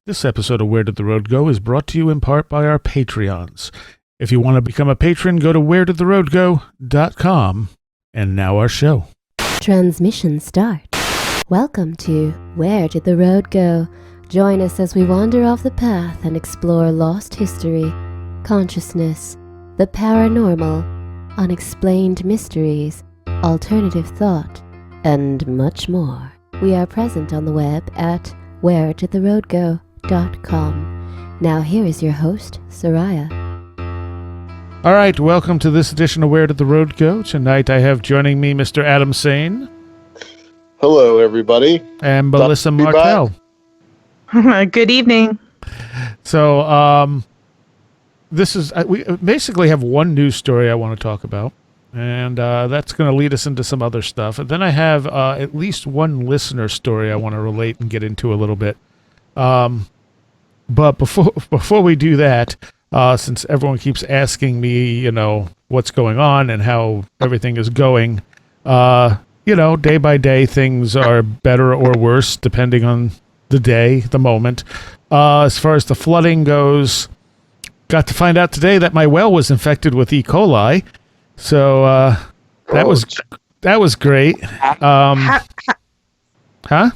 This episode of Where Did the Road Go is brought to you in part by our Patreons. If you want to become a patron, go to wheredidtheroadgo.com. And now our show. Transmission start. Welcome to Where Did the Road Go? Join us as we wander off the path and explore lost history, consciousness, the paranormal, unexplained mysteries, alternative thought, and much more. We are present on the web at wheredidtheroadgo.com. Now here is your host, Seriah. All right, welcome to this edition of Where Did the Road Go? Tonight I have joining me Mr. Adam Sayne. Hello, everybody. And Melissa Martel. Good evening. So, this is, we basically have one news story I want to talk about, and that's going to lead us into some other stuff. And then I have at least one listener story I want to relate and get into a little bit. But before we do that, since everyone keeps asking me, you know, what's going on and how everything is going, you know, day by day things are better or worse depending on the day, the moment. As far as the flooding goes, got to find out today that my well was infected with E. coli. So that was great. Huh? I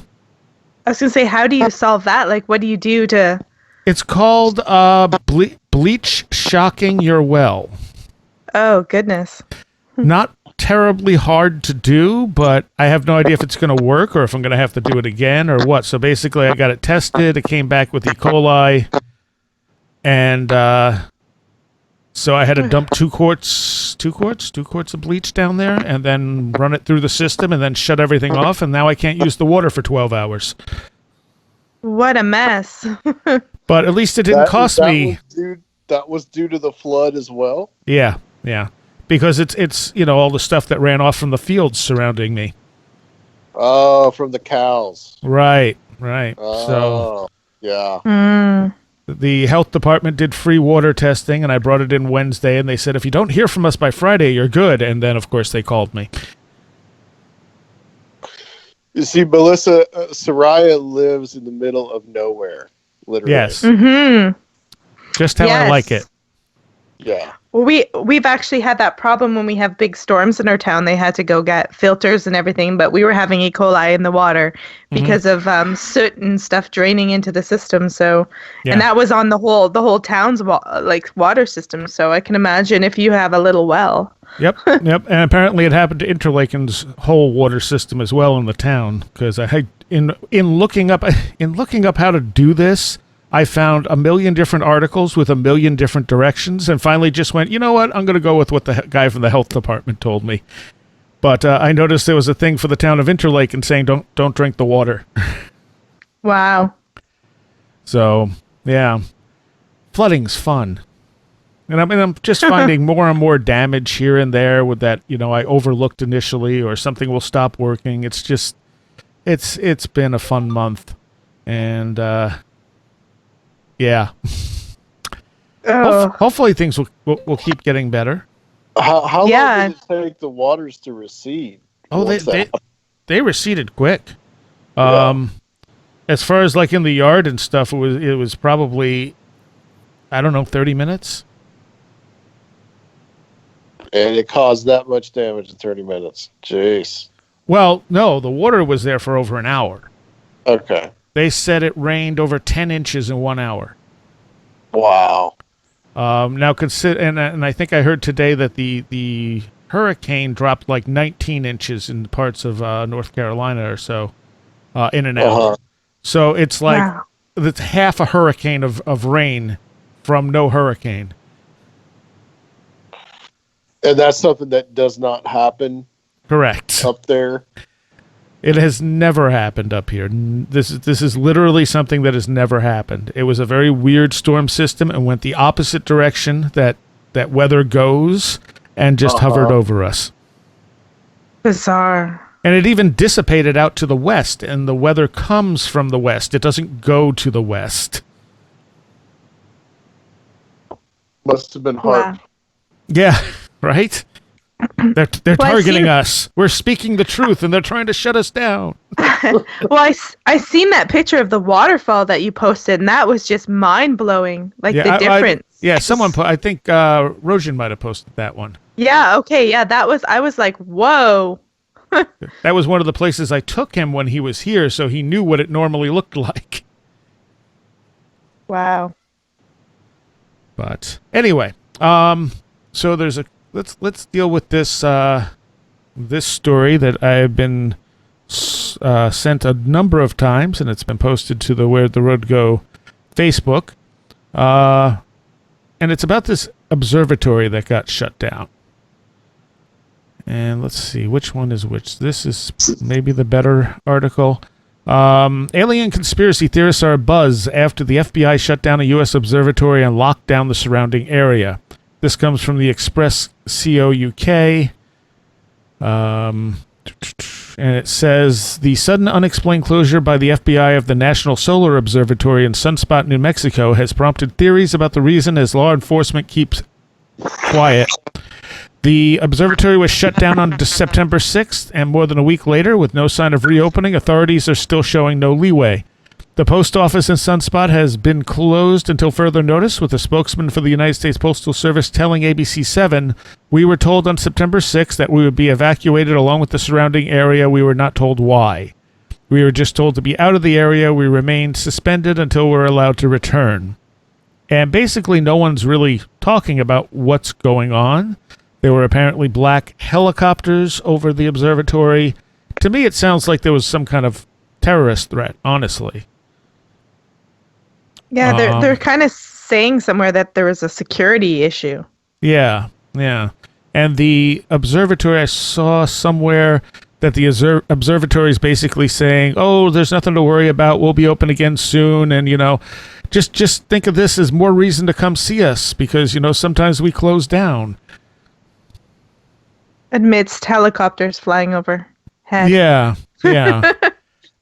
was going to say, how do you solve that? Like, what do you do to... It's called bleach shocking your well. Oh, goodness. Not terribly hard to do, but I have no idea if it's going to work or if I'm going to have to do it again or what. So basically, I got it tested. It came back with E. coli. And so I had to dump two quarts of bleach down there and then run it through the system and then shut everything off. And now I can't use the water for 12 hours. What a mess. But at least it didn't cost me. That was due to the flood as well? Yeah. Because it's you know, all the stuff that ran off from the fields surrounding me. Oh, from the cows. Right. Oh, so yeah. The health department did free water testing, and I brought it in Wednesday, and they said, if you don't hear from us by Friday, you're good. And then, of course, they called me. You see, Melissa, Seriah lives in the middle of nowhere, literally. Yes. Mm-hmm. Just how I like it. Yeah. Well, we've actually had that problem when we have big storms in our town. They had to go get filters and everything, but we were having E. coli in the water because of soot and stuff draining into the system. So, and that was on the whole town's water system. So I can imagine if you have a little well. Yep. And apparently it happened to Interlaken's whole water system as well in the town. Because in looking up how to do this, I found a million different articles with a million different directions and finally just went, you know what? I'm going to go with what the guy from the health department told me. But I noticed there was a thing for the town of Interlaken saying don't drink the water. Wow. So, yeah. Flooding's fun. And I'm just finding more and more damage here and there with that, you know, I overlooked initially or something will stop working. It's just, it's been a fun month. And, yeah. Hopefully things will keep getting better. How long did it take the waters to recede? Oh, they receded quick. As far as like in the yard and stuff, it was probably, I don't know, 30 minutes. And it caused that much damage in 30 minutes. Jeez. Well, no, the water was there for over an hour. Okay. They said it rained over 10 inches in 1 hour. Wow. Now consider, and I think I heard today that the hurricane dropped like 19 inches in parts of North Carolina or so in an hour. So it's like it's half a hurricane of rain from no hurricane. And that's something that does not happen. Correct. Up there. It has never happened up here. This is literally something that has never happened. It was a very weird storm system and went the opposite direction that weather goes and just hovered over us. Bizarre. And it even dissipated out to the west, and the weather comes from the west. It doesn't go to the west. Must have been hard. Wow. Yeah, right? They're Well, targeting us. We're speaking the truth, and they're trying to shut us down. Well, I seen that picture of the waterfall that you posted, and that was just mind blowing. Like the difference. Someone I think Rojan might have posted that one. Yeah. Okay. Yeah. I was like, whoa. That was one of the places I took him when he was here, so he knew what it normally looked like. Wow. But anyway, so there's let's deal with this this story that I've been sent a number of times, and it's been posted to the Where'd the Road Go Facebook, and it's about this observatory that got shut down. And let's see, which one is which? This is maybe the better article. Alien conspiracy theorists are abuzz after the FBI shut down a U.S. observatory and locked down the surrounding area. This comes from the Express Co. UK. And it says, the sudden unexplained closure by the FBI of the National Solar Observatory in Sunspot, New Mexico has prompted theories about the reason as law enforcement keeps quiet. The observatory was shut down on September 6th, and more than a week later, with no sign of reopening, authorities are still showing no leeway. The post office in Sunspot has been closed until further notice, with a spokesman for the United States Postal Service telling ABC7, "We were told on September 6th that we would be evacuated along with the surrounding area. We were not told why. We were just told to be out of the area. We remained suspended until we're allowed to return." And basically, no one's really talking about what's going on. There were apparently black helicopters over the observatory. To me, it sounds like there was some kind of terrorist threat, honestly. Yeah, they're kind of saying somewhere that there was a security issue. Yeah. And the observatory, I saw somewhere that the observatory is basically saying, "Oh, there's nothing to worry about. We'll be open again soon." And, just think of this as more reason to come see us because, sometimes we close down. Amidst helicopters flying overhead. Yeah.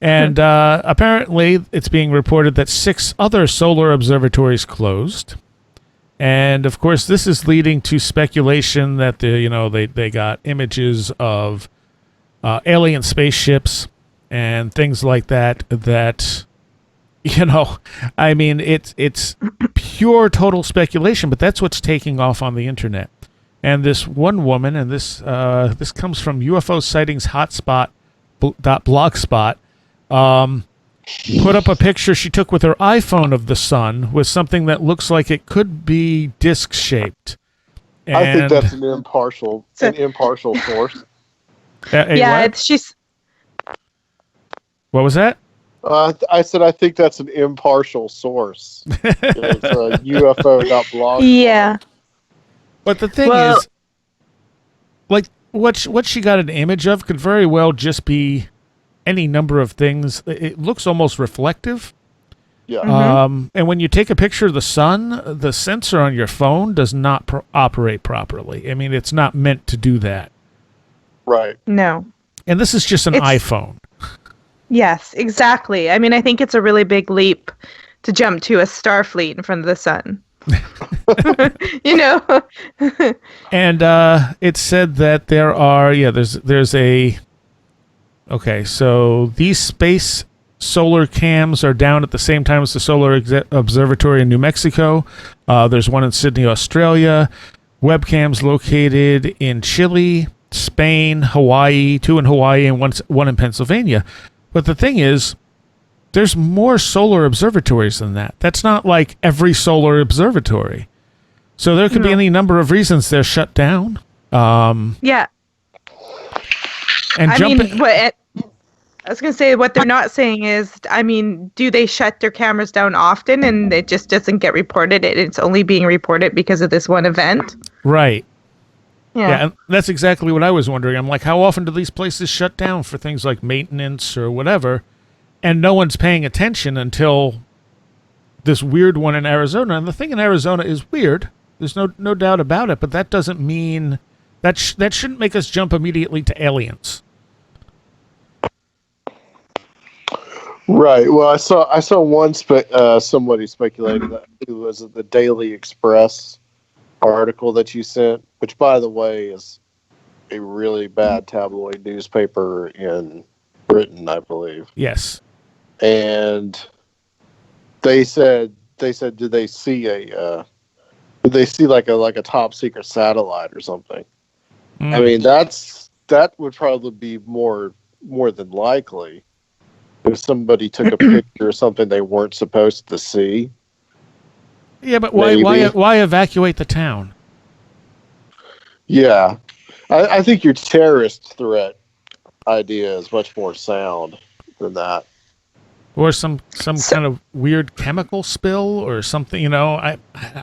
And apparently it's being reported that 6 other solar observatories closed. And, of course, this is leading to speculation that, they got images of alien spaceships and things like that, I mean, it's pure total speculation, but that's what's taking off on the internet. And this one woman, and this comes from UFO Sightings Hotspot.blogspot, put up a picture she took with her iPhone of the sun with something that looks like it could be disc-shaped. I think that's an impartial source. She's. What was that? I said I think that's an impartial source. It's UFO.blog. Yeah. But the thing is, like, what she got an image of could very well just be any number of things. It looks almost reflective. Yeah. Mm-hmm. And when you take a picture of the sun, the sensor on your phone does not operate properly. I mean, it's not meant to do that. Right. No. And this is just an iPhone. Yes, exactly. I mean, I think it's a really big leap to jump to a star fleet in front of the sun. And it said that there are there's a so these space solar cams are down at the same time as the solar observatory in New Mexico. There's one in Sydney, Australia. Webcams located in Chile, Spain, Hawaii, 2 in Hawaii and one in Pennsylvania. But the thing is, there's more solar observatories than that. That's not like every solar observatory. So there could be any number of reasons they're shut down. Yeah. And I was going to say, what they're not saying is, do they shut their cameras down often and it just doesn't get reported? It's only being reported because of this one event? Right. Yeah, and that's exactly what I was wondering. I'm like, how often do these places shut down for things like maintenance or whatever? And no one's paying attention until this weird one in Arizona. And the thing in Arizona is weird. There's no doubt about it. But that doesn't mean that shouldn't make us jump immediately to aliens. Right. Well, I saw one somebody speculating that it was the Daily Express article that you sent, which, by the way, is a really bad tabloid newspaper in Britain, I believe. Yes. And they said, did they see like a top secret satellite or something? I mean, that would probably be more than likely if somebody took a picture of something they weren't supposed to see. Yeah, but why evacuate the town? Yeah, I think your terrorist threat idea is much more sound than that. Or some kind of weird chemical spill or something, I don't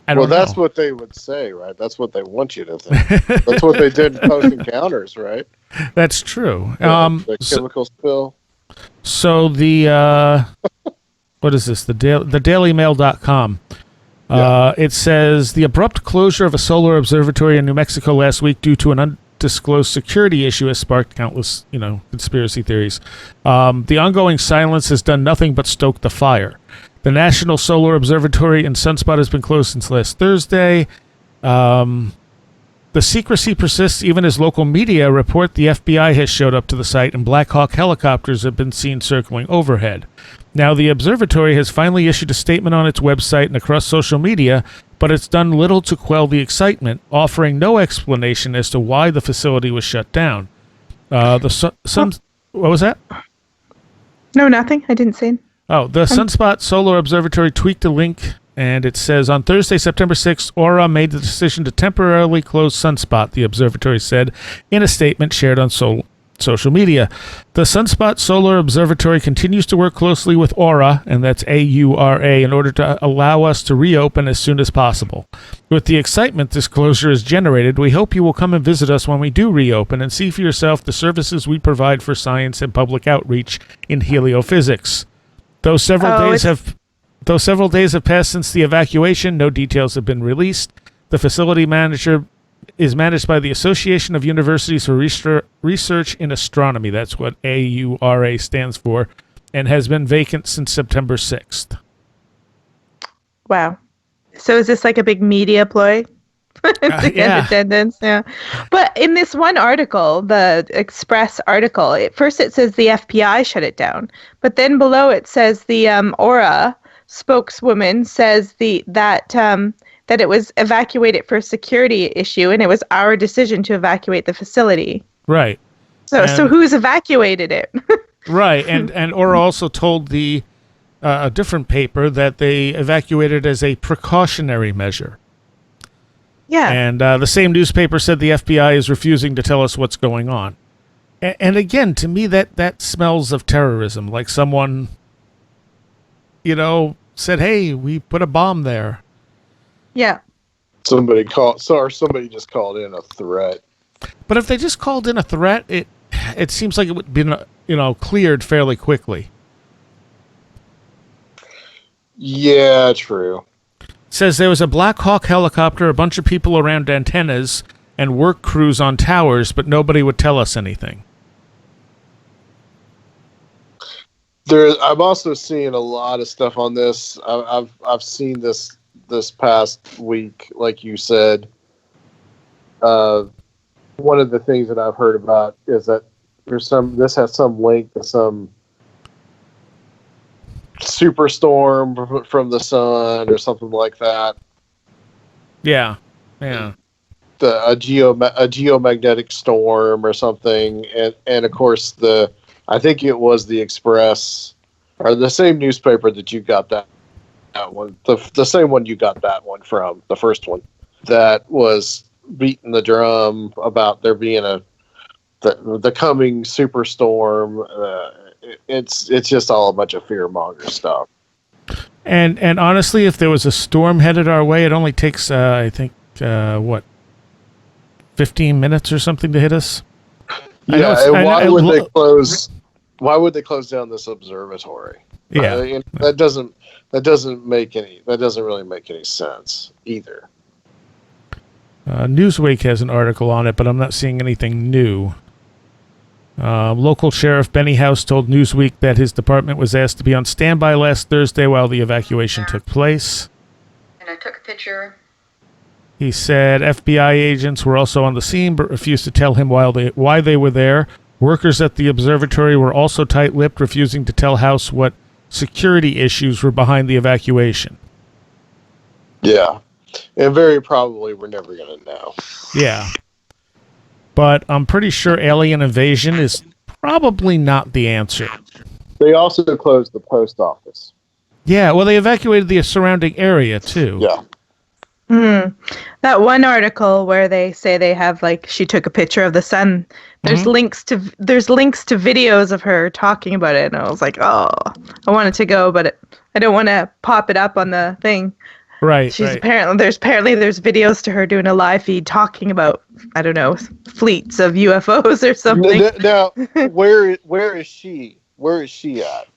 know. Well, that's what they would say, right? That's what they want you to think. That's what they did in Close Encounters, right? That's true. The chemical spill. So the what is this? The dailymail.com. It says the abrupt closure of a solar observatory in New Mexico last week due to an undisclosed security issue has sparked countless, conspiracy theories. The ongoing silence has done nothing but stoke the fire. The National Solar Observatory in Sunspot has been closed since last Thursday. The secrecy persists even as local media report the FBI has showed up to the site and Black Hawk helicopters have been seen circling overhead. Now, the observatory has finally issued a statement on its website and across social media, but it's done little to quell the excitement, offering no explanation as to why the facility was shut down. What was that? No, nothing. I didn't see it. Oh, the Sunspot Solar Observatory tweaked a link, and it says, on Thursday, September 6th, Aura made the decision to temporarily close Sunspot, the observatory said in a statement shared on social media. The Sunspot Solar Observatory continues to work closely with Aura, and that's AURA, in order to allow us to reopen as soon as possible. With the excitement this closure has generated, we hope you will come and visit us when we do reopen and see for yourself the services we provide for science and public outreach in heliophysics. Though several days have passed since the evacuation, no details have been released. The facility is managed by the Association of Universities for Research in Astronomy. That's what AURA stands for, and has been vacant since September 6th. Wow. So is this like a big media ploy? To get attendance? Yeah. But in this one article, the Express article, at first it says the FBI shut it down, but then below it says the Aura spokeswoman says that it was evacuated for a security issue, and it was our decision to evacuate the facility. Right. So who's evacuated it? Right, and Aura also told a different paper that they evacuated as a precautionary measure. Yeah. And the same newspaper said the FBI is refusing to tell us what's going on. And again, to me, that smells of terrorism, like someone, said, hey, we put a bomb there. Yeah. Somebody just called in a threat. But if they just called in a threat, it seems like it would be, cleared fairly quickly. Yeah, true. Says there was a Black Hawk helicopter, a bunch of people around antennas, and work crews on towers, but nobody would tell us anything. I'm also seeing a lot of stuff on this. I've seen this past week, like you said. One of the things that I've heard about is that this has some link to some superstorm from the sun or something like that. Yeah. A geomagnetic storm or something, and of course I think it was the Express or the same newspaper that you got that one, the same one you got that one from, the first one, that was beating the drum about there being the coming superstorm. It's just all a bunch of fear-monger stuff. And honestly, if there was a storm headed our way, it only takes, I think, 15 minutes or something to hit us? Yeah, why would they close down this observatory? Yeah. That doesn't really make any sense either. Newsweek has an article on it, but I'm not seeing anything new. Local Sheriff Benny House told Newsweek that his department was asked to be on standby last Thursday while the evacuation took place. And I took a picture He said FBI agents were also on the scene but refused to tell him why they were there. Workers at the observatory were also tight-lipped, refusing to tell House what security issues were behind the evacuation. Yeah. And very probably we're never going to know. Yeah. But I'm pretty sure alien invasion is probably not the answer. They also closed the post office. Yeah, well, they evacuated the surrounding area, too. Yeah. That one article where they say they have, like, she took a picture of the sun. There's links to videos of her talking about it, and I was like, oh, I wanted to go, but I don't want to pop it up on the thing. Right. Apparently there's videos to her doing a live feed talking about, I don't know, fleets of UFOs or something. Now, where is she? Where is she at?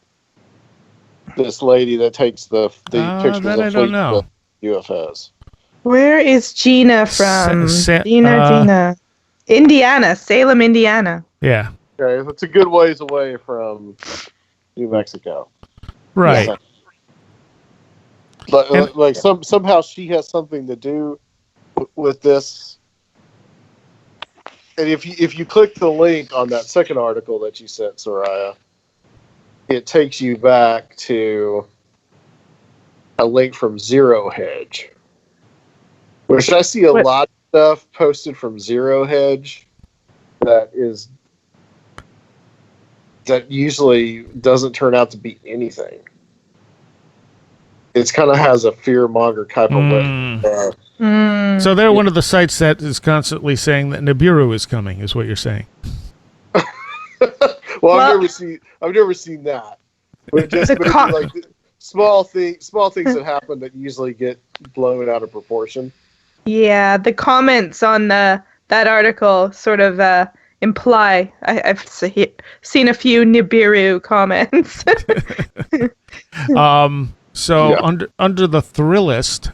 This lady that takes the pictures that I of don't know. UFOs. Where is Gina from? Gina. Indiana, Salem, Indiana. Yeah. Okay, that's a good ways away from New Mexico. Right. Yeah. But somehow she has something to do with this. And if you click the link on that second article that you sent, Seriah, it takes you back to a link from Zero Hedge, which I see a lot of stuff posted from Zero Hedge that usually doesn't turn out to be anything. It kind of has a fear-monger type of way. So they're one of the sites that is constantly saying that Nibiru is coming, is what you're saying. Well, I've never seen that. But just like small things that happen that usually get blown out of proportion. Yeah, the comments on that article sort of imply. I've seen a few Nibiru comments. So under the Thrillist,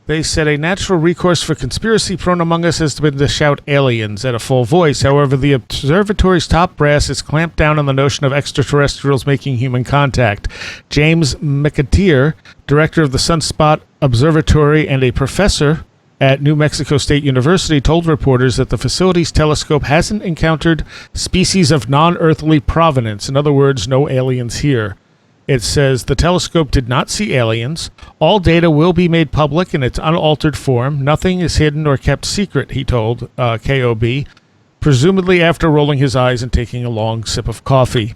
they said a natural recourse for conspiracy prone among us has been to shout aliens at a full voice. However, the observatory's top brass has clamped down on the notion of extraterrestrials making human contact. James McAteer, director of the Sunspot Observatory and a professor at New Mexico State University, told reporters that the facility's telescope hasn't encountered species of non-earthly provenance. In other words, no aliens here. It says the telescope did not see aliens. All data will be made public in its unaltered form. Nothing is hidden or kept secret, he told KOB, presumably after rolling his eyes and taking a long sip of coffee.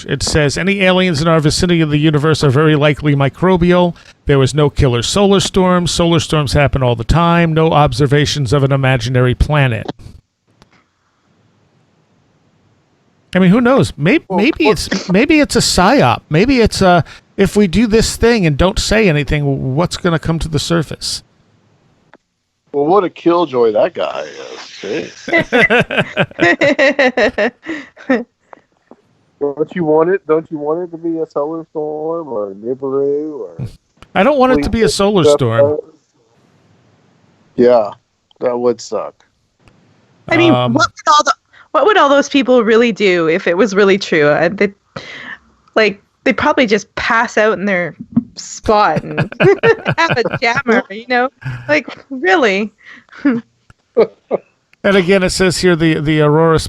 It says any aliens in our vicinity of the universe are very likely microbial. There was no killer solar storm. Solar storms happen all the time. No observations of an imaginary planet. I mean, who knows? Maybe it's a psyop. Maybe it's if we do this thing and don't say anything, what's going to come to the surface? Well, what a killjoy that guy is. Don't you want it to be a solar storm or a Nibiru or? I don't want it to be a solar storm. Yeah, that would suck. I mean, what would all those people really do if it was really true? They'd probably just pass out in their spot and have a jammer, really. And again, it says here the Aurora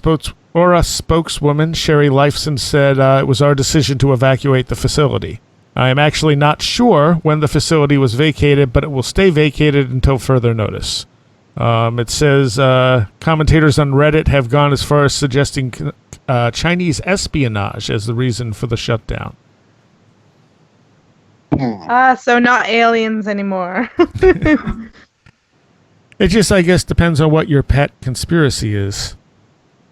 spokeswoman, Sherry Lifeson, said it was our decision to evacuate the facility. I am actually not sure when the facility was vacated, but it will stay vacated until further notice. It says commentators on Reddit have gone as far as suggesting Chinese espionage as the reason for the shutdown. So not aliens anymore. It just, I guess, depends on what your pet conspiracy is.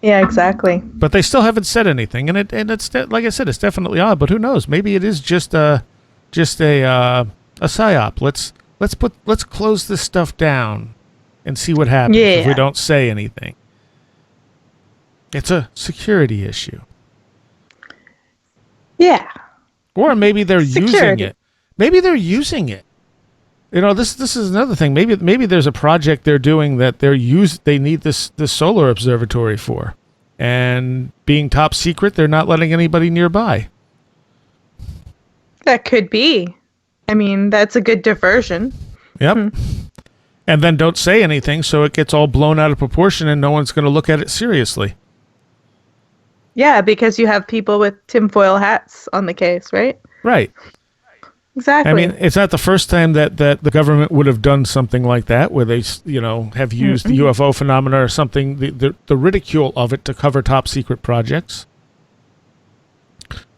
Yeah, exactly. But they still haven't said anything, and it's like I said, it's definitely odd. But who knows? Maybe it is just a psyop. Let's close this stuff down and see what happens if we don't say anything. It's a security issue. Yeah. Or maybe they're using it. Maybe they're using it. This is another thing. Maybe there's a project they're doing that they need this solar observatory for, and being top secret, they're not letting anybody nearby. That could be. I mean, that's a good diversion. Yep. And then don't say anything, so it gets all blown out of proportion and no one's going to look at it seriously. Yeah, because you have people with tinfoil hats on the case, right? Right. Exactly. I mean, it's not the first time that the government would have done something like that, where they, have used the UFO phenomena or something, the ridicule of it to cover top secret projects.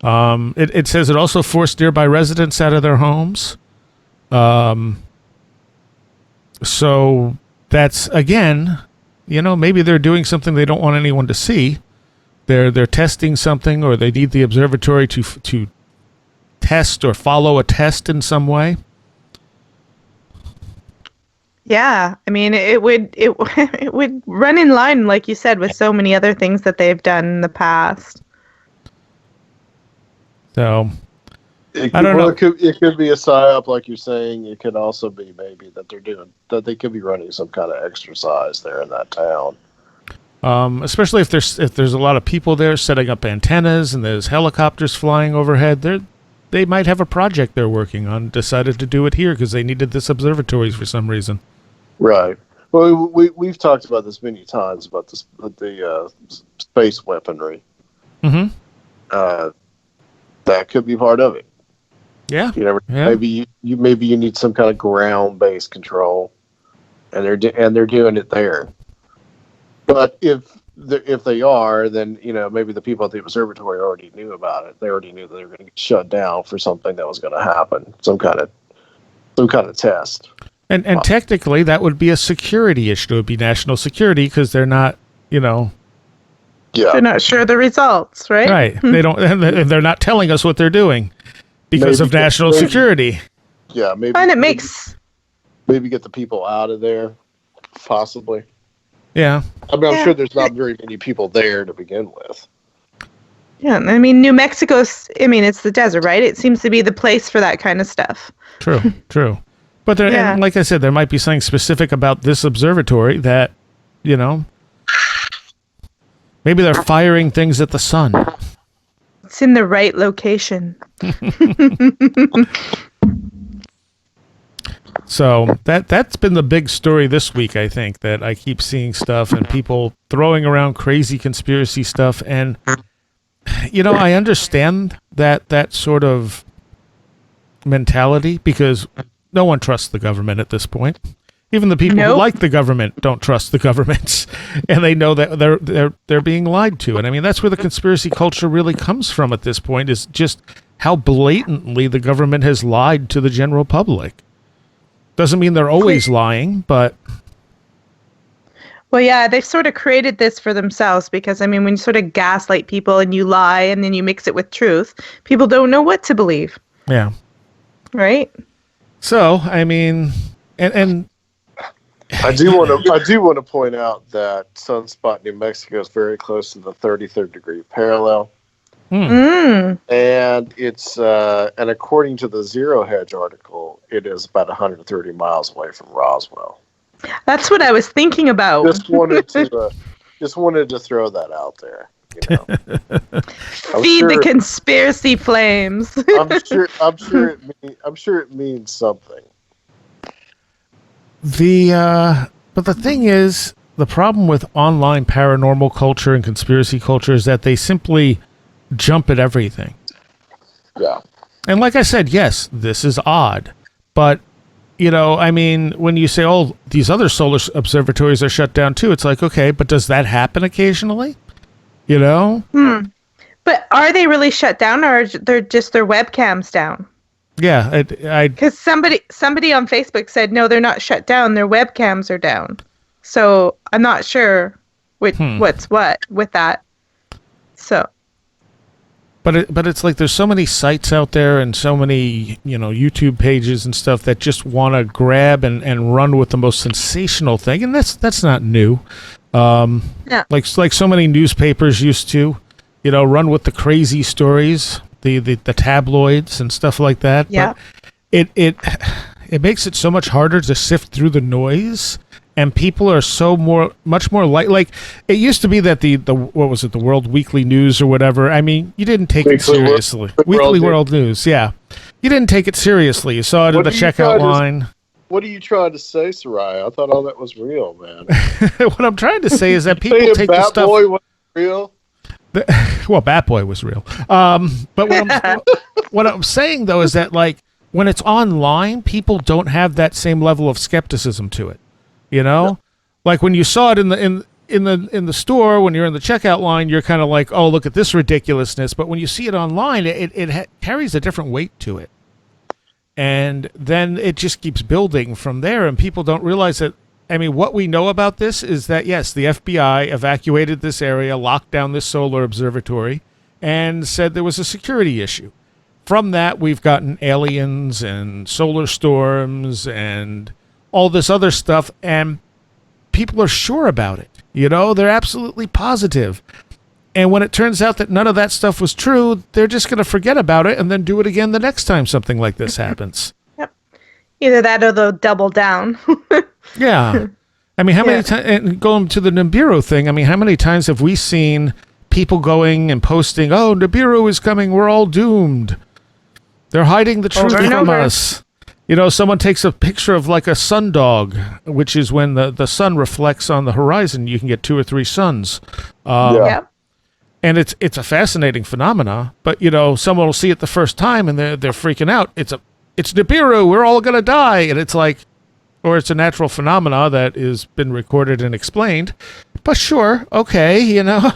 It says it also forced nearby residents out of their homes. So that's, again, maybe they're doing something they don't want anyone to see. They're testing something, or they need the observatory to test or follow a test in some way. Yeah, I mean, it would run in line, like you said, with so many other things that they've done in the past. So I don't know. It could be a psyop, like you're saying. It could also be maybe that they could be running some kind of exercise there in that town. Especially if there's a lot of people there setting up antennas and there's helicopters flying overhead, they might have a project they're working on. Decided to do it here because they needed this observatory for some reason. Right. Well, we've talked about this many times about the space weaponry. Mm-hmm. That could be part of it. Yeah. Maybe you need some kind of ground-based control, and they're doing it there. But if they are, then maybe the people at the observatory already knew about it. They already knew that they were going to get shut down for something that was going to happen, some kind of test. And technically, that would be a security issue. It would be national security because they're not, Yeah. They're not sure the results, right? Right. They don't. And they're not telling us what they're doing because of national security. Yeah, maybe. And it makes maybe get the people out of there, possibly. Yeah. I mean, I'm sure there's not very many people there to begin with. Yeah, I mean, New Mexico's. I mean, it's the desert, right? It seems to be the place for that kind of stuff. True. But and like I said, there might be something specific about this observatory that, maybe they're firing things at the sun. It's in the right location. So that's been the big story this week, I think, that I keep seeing stuff and people throwing around crazy conspiracy stuff. And, I understand that sort of mentality because no one trusts the government at this point. Even the people who like the government don't trust the governments, and they know that they're being lied to. And I mean, that's where the conspiracy culture really comes from at this point, is just how blatantly the government has lied to the general public. Doesn't mean they're always lying, but... Well, yeah, they've sort of created this for themselves because, I mean, when you sort of gaslight people and you lie and then you mix it with truth, people don't know what to believe. Yeah. Right? So, I mean, and I do want to point out that Sunspot, New Mexico is very close to the 33rd degree parallel. And it's and according to the Zero Hedge article, it is about 130 miles away from Roswell. That's what I was thinking about. Just wanted to throw that out there. Feed the conspiracy flames. I'm sure it means something. But the thing is, the problem with online paranormal culture and conspiracy culture is that they simply jump at everything. Yeah. And like I said, yes, this is odd, but I mean, when you say, oh, these other solar observatories are shut down too, it's like, okay, but does that happen occasionally? But are they really shut down, or they're just their webcams down? Yeah, because somebody on Facebook said no, they're not shut down. Their webcams are down. So I'm not sure what's what with that. So. But it's like there's so many sites out there and so many YouTube pages and stuff that just want to grab and run with the most sensational thing, and that's not new. Yeah. Like so many newspapers used to, run with the crazy stories, the tabloids and stuff like that. Yeah. But it makes it so much harder to sift through the noise And people are much more like it used to be that the what was it, the World Weekly News or whatever. I mean, you didn't take it seriously. Weekly World News, yeah. You didn't take it seriously. You saw it in the checkout line. What are you trying to say, Seriah? I thought all that was real, man. What I'm trying to say is that people take the stuff. Boy was real. Well, Bat Boy was real. But what I'm saying though is that like when it's online, people don't have that same level of skepticism to it. You know, yeah. Like when you saw it in the store, when you're in the checkout line, you're kind of like, oh, look at this ridiculousness. But when you see it online, it carries a different weight to it. And then it just keeps building from there. And people don't realize that. I mean, what we know about this is that, yes, the FBI evacuated this area, locked down this solar observatory, and said there was a security issue. From that, we've gotten aliens and solar storms and all this other stuff, and people are sure about it. You know, they're absolutely positive. And when it turns out that none of that stuff was true, they're just going to forget about it and then do it again the next time something like this happens. Yep. Either that or they'll double down. Yeah. I mean, how many times, and going to the Nibiru thing, I mean, how many times have we seen people going and posting, oh, Nibiru is coming, we're all doomed. They're hiding the truth from us. You know, someone takes a picture of like a sundog, which is when the sun reflects on the horizon. You can get 2 or 3 suns. Yeah. And it's a fascinating phenomena. But, you know, someone will see it the first time and they're freaking out. It's Nibiru. We're all going to die. And it's like, or it's a natural phenomena that has been recorded and explained. But sure, okay, you know.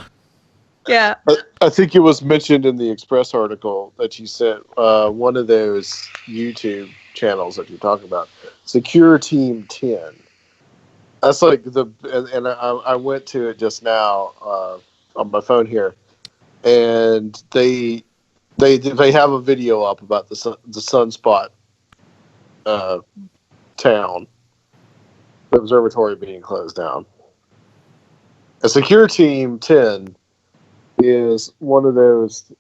Yeah. I think it was mentioned in the Express article that you sent, one of those YouTube channels that you're talking about, Secure Team 10. That's like and I went to it just now on my phone here, and they have a video up about the sunspot town, the observatory being closed down. A Secure Team 10 is one of those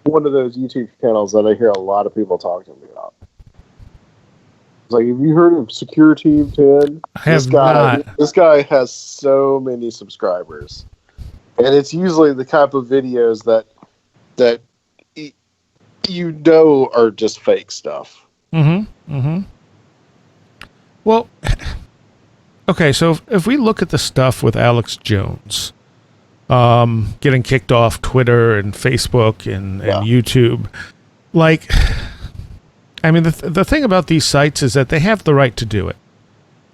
YouTube channels that I hear a lot of people talking about. It's like, have you heard of Secure Team 10? I have not. This guy has so many subscribers, and it's usually the type of videos that you know are just fake stuff. Mm-hmm. Mm-hmm. Well, okay, so if we look at the stuff with Alex Jones getting kicked off Twitter and Facebook and YouTube, like, I mean, the thing about these sites is that they have the right to do it.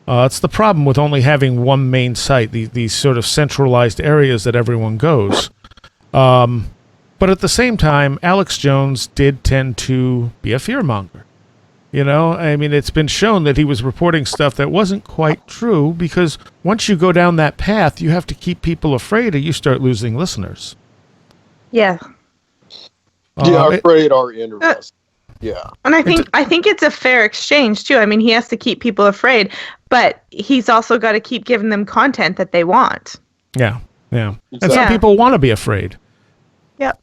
It's the problem with only having one main site, these sort of centralized areas that everyone goes. But at the same time, Alex Jones did tend to be a fearmonger. You know, I mean, it's been shown that he was reporting stuff that wasn't quite true because once you go down that path, you have to keep people afraid or you start losing listeners. Yeah. Afraid or interested. Yeah. And I think it's a fair exchange too. I mean, he has to keep people afraid, but he's also got to keep giving them content that they want. Yeah. Yeah. Exactly. And some people want to be afraid. Yep.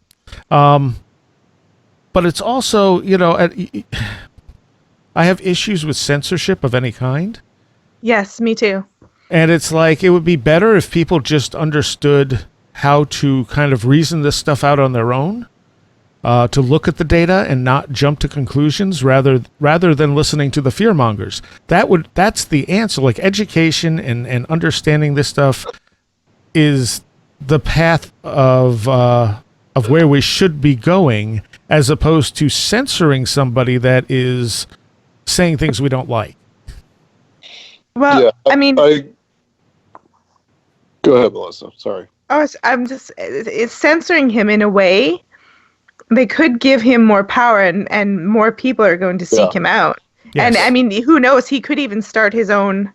But it's also, you know, I have issues with censorship of any kind. Yes, me too. And it's like, it would be better if people just understood how to kind of reason this stuff out on their own. To look at the data and not jump to conclusions rather than listening to the fearmongers. That's the answer. Like education and understanding this stuff is the path of where we should be going, as opposed to censoring somebody that is saying things we don't like. Well, yeah, I mean, go ahead, Melissa. Sorry. It's censoring him in a way. They could give him more power and more people are going to seek him out. Yes. And I mean, who knows? He could even start his own,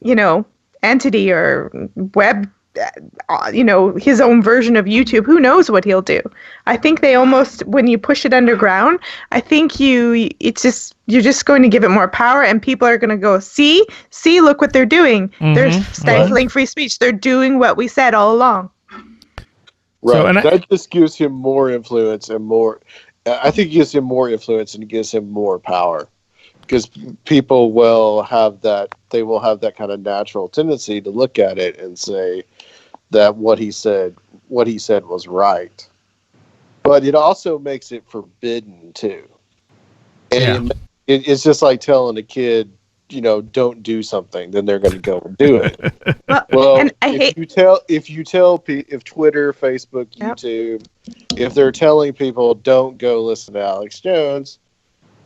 you know, entity or web, you know, his own version of YouTube. Who knows what he'll do? I think they almost, when you push it underground, I think you're just going to give it more power and people are going to go, see, look what they're doing. Mm-hmm. They're stifling free speech. They're doing what we said all along. Right. So, that just gives him more influence and more. I think it gives him more influence and it gives him more power. because people will have that. They will have that kind of natural tendency to look at it and say that what he said was right. But it also makes it forbidden too. And it's just like telling a kid, don't do something, then they're going to go and do it. Well, and if Twitter, Facebook, YouTube, if they're telling people don't go listen to Alex Jones,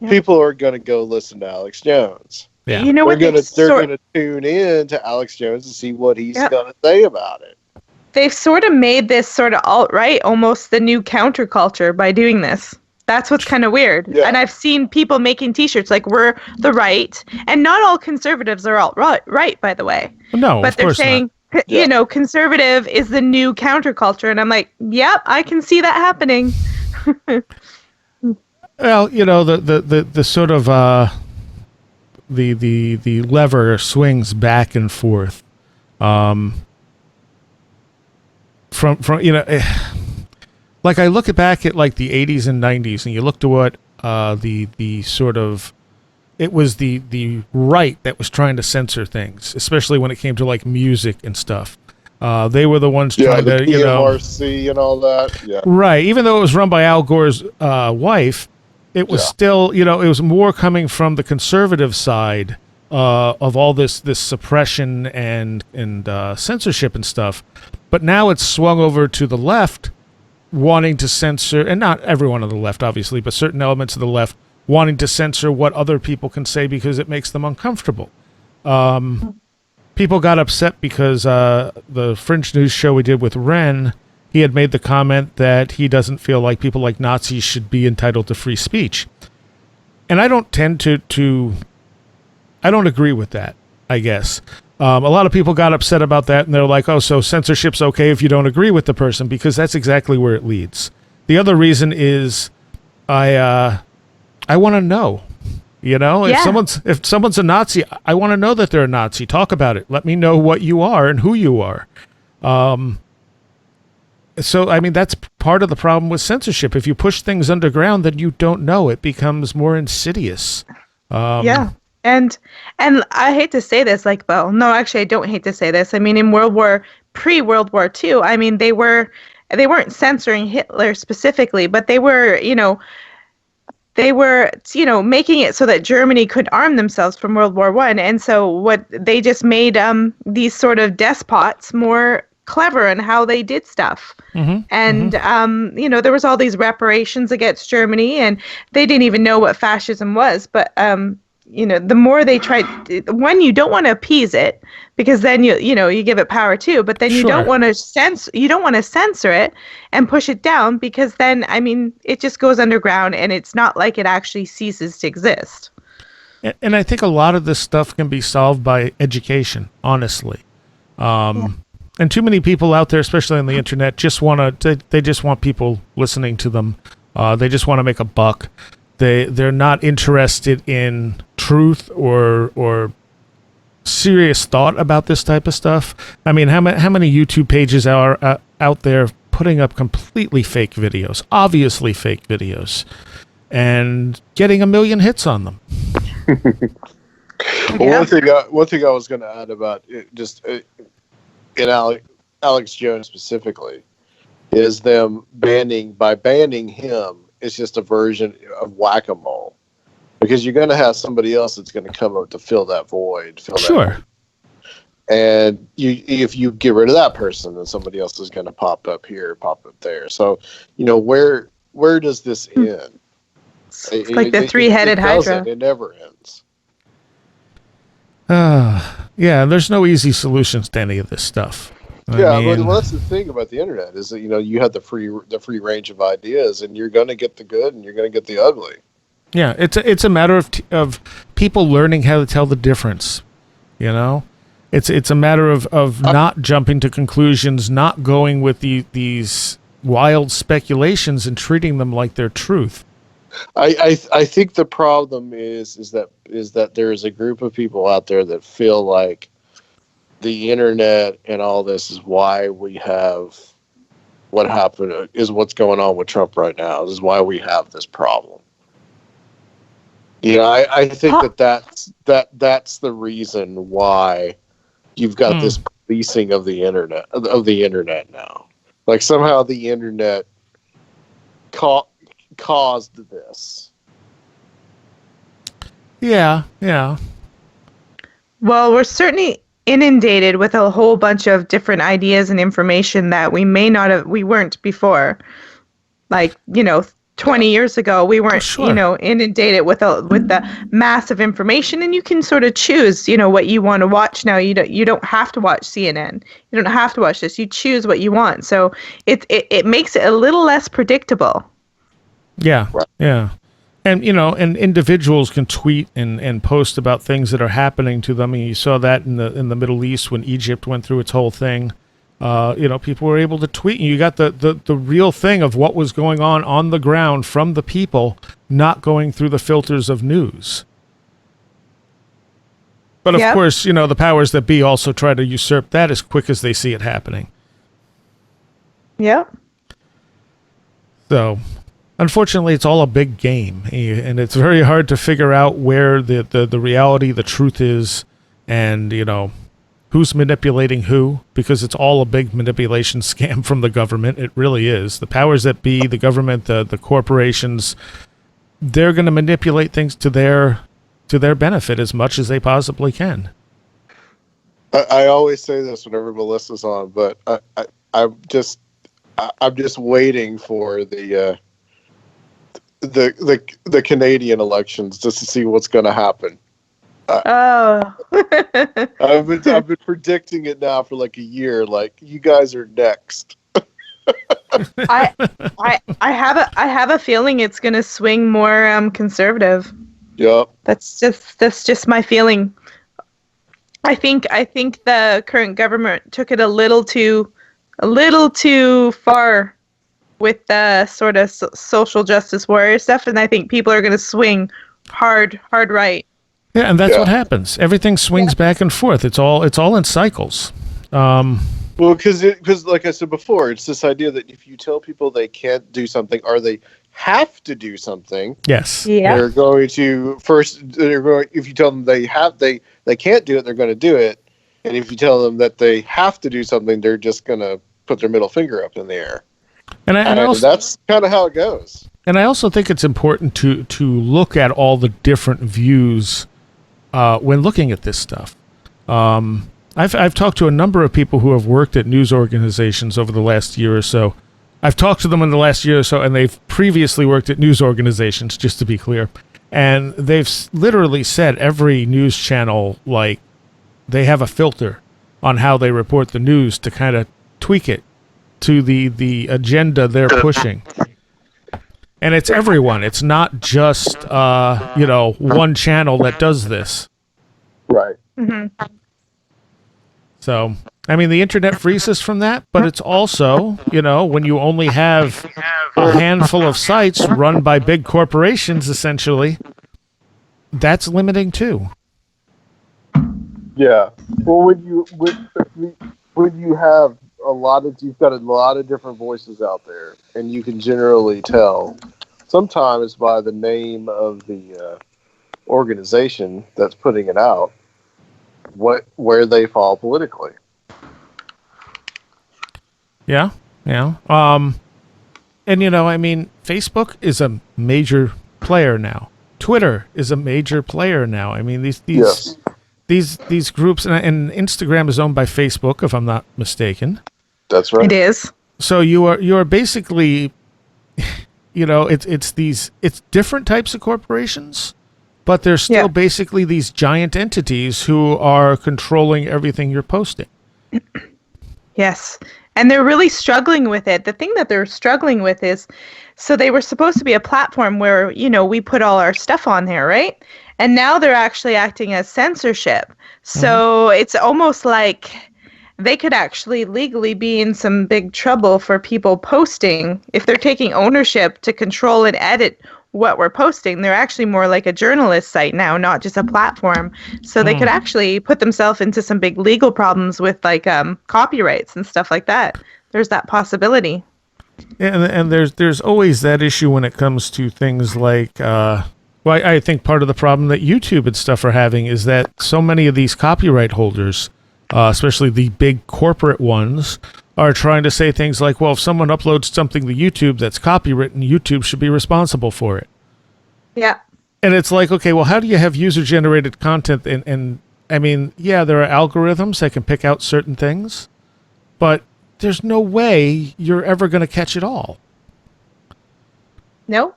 people are going to go listen to Alex Jones. Yeah. You know what? They're going to tune in to Alex Jones and see what he's going to say about it. They've sort of made this sort of alt-right almost the new counterculture by doing this. That's what's kind of weird. Yeah. And I've seen people making T-shirts like "We're the right," and not all conservatives are alt-right, by the way. No, but they're saying, conservative is the new counterculture, and I'm like, yep, I can see that happening. Well, the sort of the lever swings back and forth. From like I look back at like the 80s and 90s, and you look to what the sort of, it was the right that was trying to censor things, especially when it came to like music and stuff. They were the ones trying to, PMRC and all that. Yeah. Right. Even though it was run by Al Gore's wife, it was still, it was more coming from the conservative side of all this suppression and censorship and stuff. But now it's swung over to the left, wanting to censor, and not everyone on the left, obviously, but certain elements of the left wanting to censor what other people can say because it makes them uncomfortable. People got upset because the Fringe news show we did with Ren, he had made the comment that he doesn't feel like people like Nazis should be entitled to free speech. And I don't tend to I don't agree with that, I guess. A lot of people got upset about that, and they're like, oh, so censorship's okay if you don't agree with the person, because that's exactly where it leads. The other reason is I want to know. If someone's a Nazi, I want to know that they're a Nazi. Talk about it. Let me know what you are and who you are. So, I mean, that's part of the problem with censorship. If you push things underground, then you don't know. It becomes more insidious. And I hate to say this, I don't hate to say this. I mean, in pre-World War II, I mean, they weren't censoring Hitler specifically, but they were making it so that Germany could arm themselves from World War I. And so what they just made these sort of despots more clever in how they did stuff. Mm-hmm. And, there was all these reparations against Germany, and they didn't even know what fascism was. But, the more they tried, one, you don't want to appease it, because then you give it power too, but then you don't want to censor it and push it down, because then, I mean, it just goes underground, and it's not like it actually ceases to exist. And I think a lot of this stuff can be solved by education, honestly. And too many people out there, especially on the internet, just want people listening to them. They just want to make a buck. They're not interested in truth or serious thought about this type of stuff. I mean, how many YouTube pages are out there putting up completely fake videos, obviously fake videos, and getting 1 million hits on them? Well, one thing I was going to add about it, just in Alex Jones specifically, is them banning him. It's just a version of whack-a-mole, because you're going to have somebody else that's going to come up to fill that void. And if you get rid of that person, then somebody else is going to pop up here, pop up there. So, where does this end? It's like the three-headed Hydra. It never ends. Yeah, there's no easy solutions to any of this stuff. Well, that's the thing about the internet, is that you have the free range of ideas, and you're going to get the good and you're going to get the ugly. Yeah, it's a matter of people learning how to tell the difference. It's a matter of not jumping to conclusions, not going with these wild speculations and treating them like they're truth. I think the problem is that there is a group of people out there that feel like the internet and all this is why we have what happened, is what's going on with Trump right now. This is why we have this problem. I think that's the reason why you've got this policing of the internet now. Like somehow the internet caused this. Yeah. Well, we're certainly inundated with a whole bunch of different ideas and information that we weren't before. Like, 20 years ago, we weren't, sure. Inundated with the massive information, and you can sort of choose, what you want to watch now. You don't have to watch CNN. You don't have to watch this. You choose what you want. So it makes it a little less predictable. Yeah. Right. Yeah. And, and individuals can tweet and post about things that are happening to them. And you saw that in the Middle East when Egypt went through its whole thing. People were able to tweet. And you got the real thing of what was going on the ground from the people, not going through the filters of news. But, of course, the powers that be also try to usurp that as quick as they see it happening. Yep. So... unfortunately, it's all a big game, and it's very hard to figure out where the reality, the truth is, and, who's manipulating who, because it's all a big manipulation scam from the government. It really is. The powers that be, the government, the corporations, they're going to manipulate things to their benefit as much as they possibly can. I always say this whenever Melissa's on, but I'm just waiting for the Canadian elections just to see what's going to happen. I've been predicting it now for like a year. Like, you guys are next. I have a feeling it's going to swing more conservative. Yep. That's just my feeling. I think the current government took it a little too far with the sort of social justice warrior stuff, and I think people are going to swing hard right. Yeah, and that's what happens. Everything swings back and forth. It's all in cycles. Well, because like I said before, it's this idea that if you tell people they can't do something or they have to do something, yes, they're going to if you tell them they can't do it, they're going to do it, and if you tell them that they have to do something, they're just going to put their middle finger up in the air. And that's kind of how it goes. And I also think it's important to look at all the different views when looking at this stuff. I've talked to a number of people who have worked at news organizations over the last year or so. I've talked to them in the last year or so, and they've previously worked at news organizations, just to be clear. And they've literally said every news channel, like, they have a filter on how they report the news to kind of tweak it to the agenda they're pushing. And it's everyone. It's not just, one channel that does this. Right. Mm-hmm. So, I mean, the internet frees us from that, but it's also, when you only have a handful of sites run by big corporations, essentially, that's limiting too. Yeah. Well, when you have you've got a lot of different voices out there, and you can generally tell, sometimes by the name of the organization that's putting it out, where they fall politically. Yeah. And Facebook is a major player now. Twitter is a major player now. I mean, these groups, and Instagram is owned by Facebook, if I'm not mistaken. That's right. It is. So you are basically, it's different types of corporations, but they're still basically these giant entities who are controlling everything you're posting. Yes. And they're really struggling with it. The thing that they're struggling with is, so they were supposed to be a platform where, we put all our stuff on there, right? And now they're actually acting as censorship. So it's almost like they could actually legally be in some big trouble for people posting. If they're taking ownership to control and edit what we're posting, they're actually more like a journalist site now, not just a platform. So they could actually put themselves into some big legal problems with like copyrights and stuff like that. There's that possibility. Yeah, and there's always that issue when it comes to things like Well, I think part of the problem that YouTube and stuff are having is that so many of these copyright holders, especially the big corporate ones, are trying to say things like, well, if someone uploads something to YouTube that's copywritten, YouTube should be responsible for it. Yeah. And it's like, okay, well, how do you have user-generated content? And I mean, yeah, there are algorithms that can pick out certain things, but there's no way you're ever going to catch it all. Nope.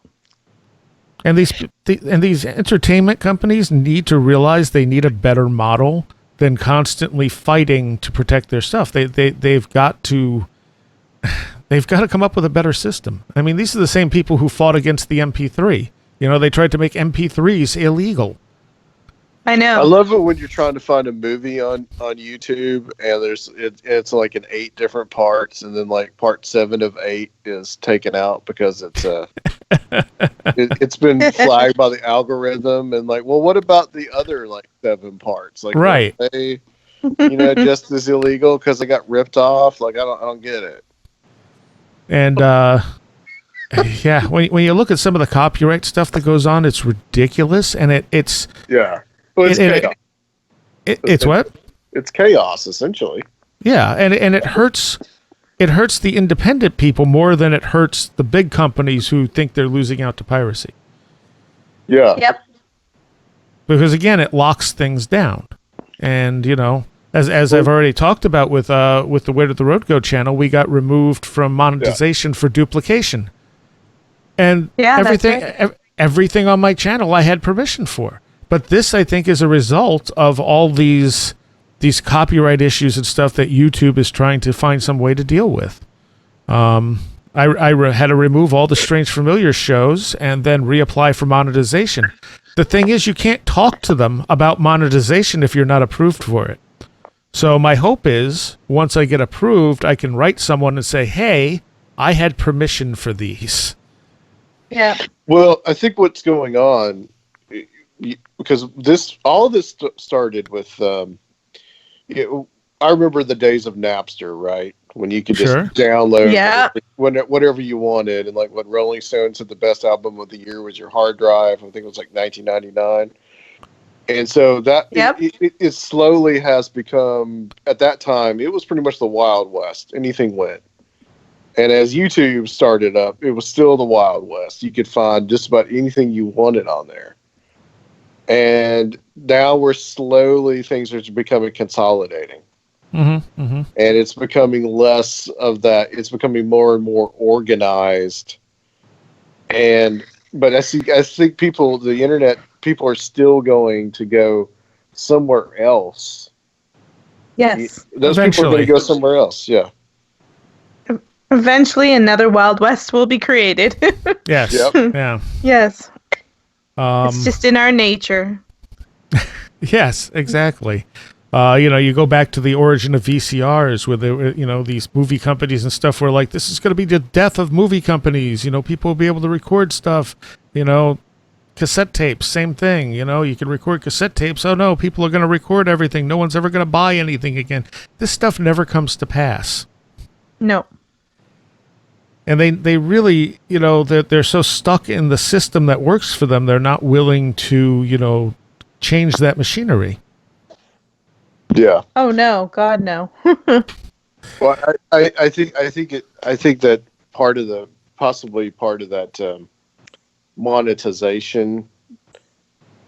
And these entertainment companies need to realize they need a better model than constantly fighting to protect their stuff. They've got to come up with a better system. I mean, these are the same people who fought against the MP3. You know, they tried to make MP3s illegal. I know. I love it when you're trying to find a movie on YouTube and it's like in 8 different parts, and then like part 7 of 8 is taken out because it's been flagged by the algorithm, and like, well, what about the other like 7 parts? Like, right? They, just as illegal because they got ripped off. Like, I don't get it. And yeah, when you look at some of the copyright stuff that goes on, it's ridiculous, and it's yeah. Well, it's chaos. It's what? It's chaos, essentially. Yeah, and it hurts. It hurts the independent people more than it hurts the big companies who think they're losing out to piracy. Yeah. Yep. Because again, it locks things down, and as I've already talked about with the Where Did the Road Go channel, we got removed from monetization for duplication, and everything on my channel I had permission for. But this, I think, is a result of all these copyright issues and stuff that YouTube is trying to find some way to deal with. I had to remove all the Strange Familiar shows and then reapply for monetization. The thing is, you can't talk to them about monetization if you're not approved for it. So my hope is, once I get approved, I can write someone and say, hey, I had permission for these. Yeah. Well, I think what's going on, because all this started with, I remember the days of Napster, right? When you could just download whatever you wanted, and like when Rolling Stone said the best album of the year was your hard drive. I think it was like 1999. And so that it slowly has become, at that time, it was pretty much the Wild West. Anything went. And as YouTube started up, it was still the Wild West. You could find just about anything you wanted on there. And now things are becoming consolidating. Mm-hmm, mm-hmm. And it's becoming less of that. It's becoming more and more organized. But I think the internet people are still going to go somewhere else. Yes. Those people are going to go somewhere else. Yeah. Eventually, another Wild West will be created. Yes. Yep. Yeah. Yes. It's just in our nature. Yes, exactly. You go back to the origin of VCRs, where these movie companies and stuff were like, this is going to be the death of movie companies. People will be able to record stuff. Cassette tapes, same thing. You can record cassette tapes. Oh no, people are going to record everything. No one's ever going to buy anything again. This stuff never comes to pass. No. And they really, they're so stuck in the system that works for them, they're not willing to, change that machinery. Yeah. Oh no, God no. Well, I think that possibly part of that monetization,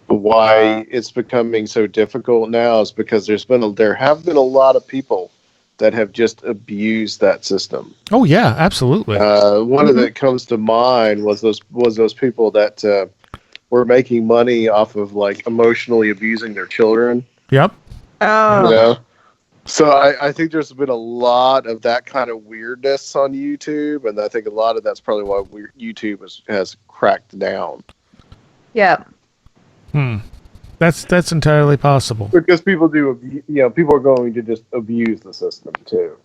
why it's becoming so difficult now, is because there have been a lot of people that have just abused that system. Oh yeah, absolutely. One of that comes to mind was those people that were making money off of like emotionally abusing their children. Yep. Oh. So I think there's been a lot of that kind of weirdness on YouTube, and I think a lot of that's probably why YouTube has cracked down. Yeah. That's entirely possible. Because people people are going to just abuse the system too.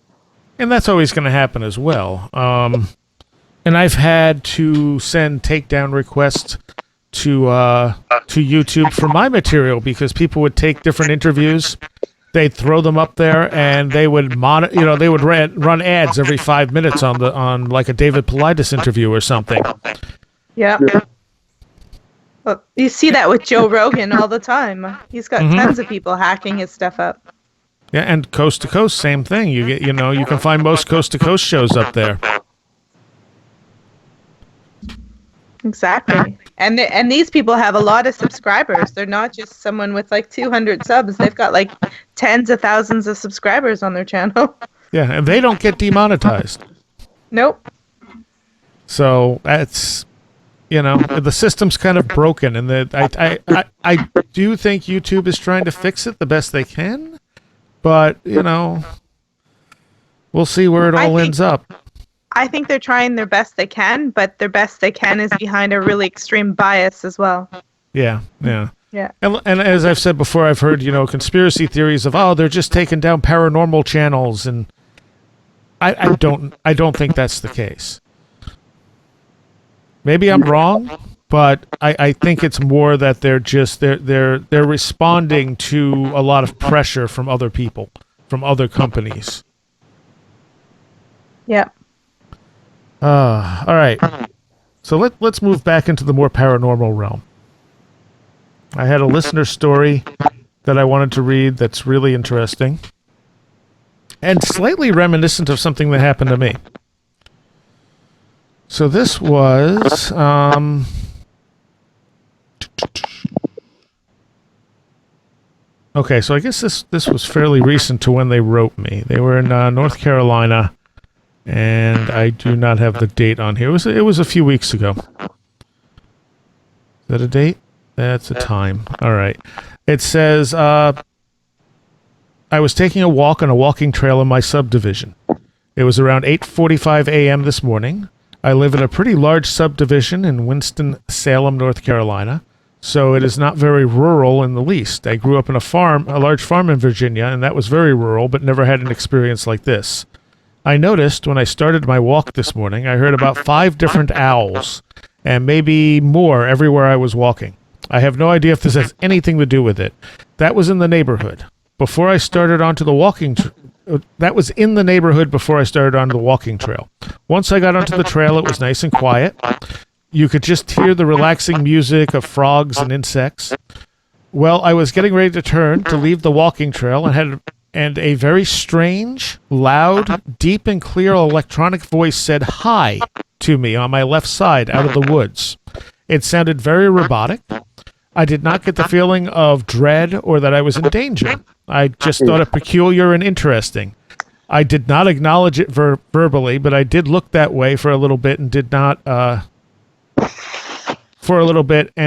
And that's always going to happen as well. And I've had to send takedown requests to YouTube for my material because people would take different interviews, they'd throw them up there, and they would they would run ads every 5 minutes on like a David Paulides interview or something. Yeah. Well, you see that with Joe Rogan all the time. He's got tons of people hacking his stuff up. Yeah, and Coast to Coast, same thing. You can find most Coast to Coast shows up there. Exactly. And these people have a lot of subscribers. They're not just someone with like 200 subs. They've got like tens of thousands of subscribers on their channel. Yeah, and they don't get demonetized. Nope. So that's, the system's kind of broken, and I do think YouTube is trying to fix it the best they can, but we'll see where it all ends up. I think they're trying their best they can, but their best they can is behind a really extreme bias as well. Yeah. Yeah. And as I've said before, I've heard, conspiracy theories of, they're just taking down paranormal channels, and I don't think that's the case. Maybe I'm wrong, but I think it's more that they're responding to a lot of pressure from other people, from other companies. Yeah. All right. So let's move back into the more paranormal realm. I had a listener story that I wanted to read that's really interesting and slightly reminiscent of something that happened to me. So this was okay, so I guess this was fairly recent to when they wrote me. They were in North Carolina, and I do not have the date on here. It was a few weeks ago. Is that a date? That's a time. All right. It says, I was taking a walk on a walking trail in my subdivision. It was around 8:45 a.m. this morning. I live in a pretty large subdivision in Winston-Salem, North Carolina, so it is not very rural in the least. I grew up in a large farm in Virginia, and that was very rural, but never had an experience like this. I noticed when I started my walk this morning, I heard about 5 different owls, and maybe more everywhere I was walking. I have no idea if this has anything to do with it. That was in the neighborhood. Before I started onto the walking that was in the neighborhood before I started onto the walking trail. Once I got onto the trail, it was nice and quiet. You could just hear the relaxing music of frogs and insects. Well, I was getting ready to turn to leave the walking trail and a very strange, loud, deep and clear electronic voice said hi to me on my left side out of the woods. It sounded very robotic. I did not get the feeling of dread or that I was in danger. I just thought it peculiar and interesting. I did not acknowledge it verbally, but I did look that way for a little bit and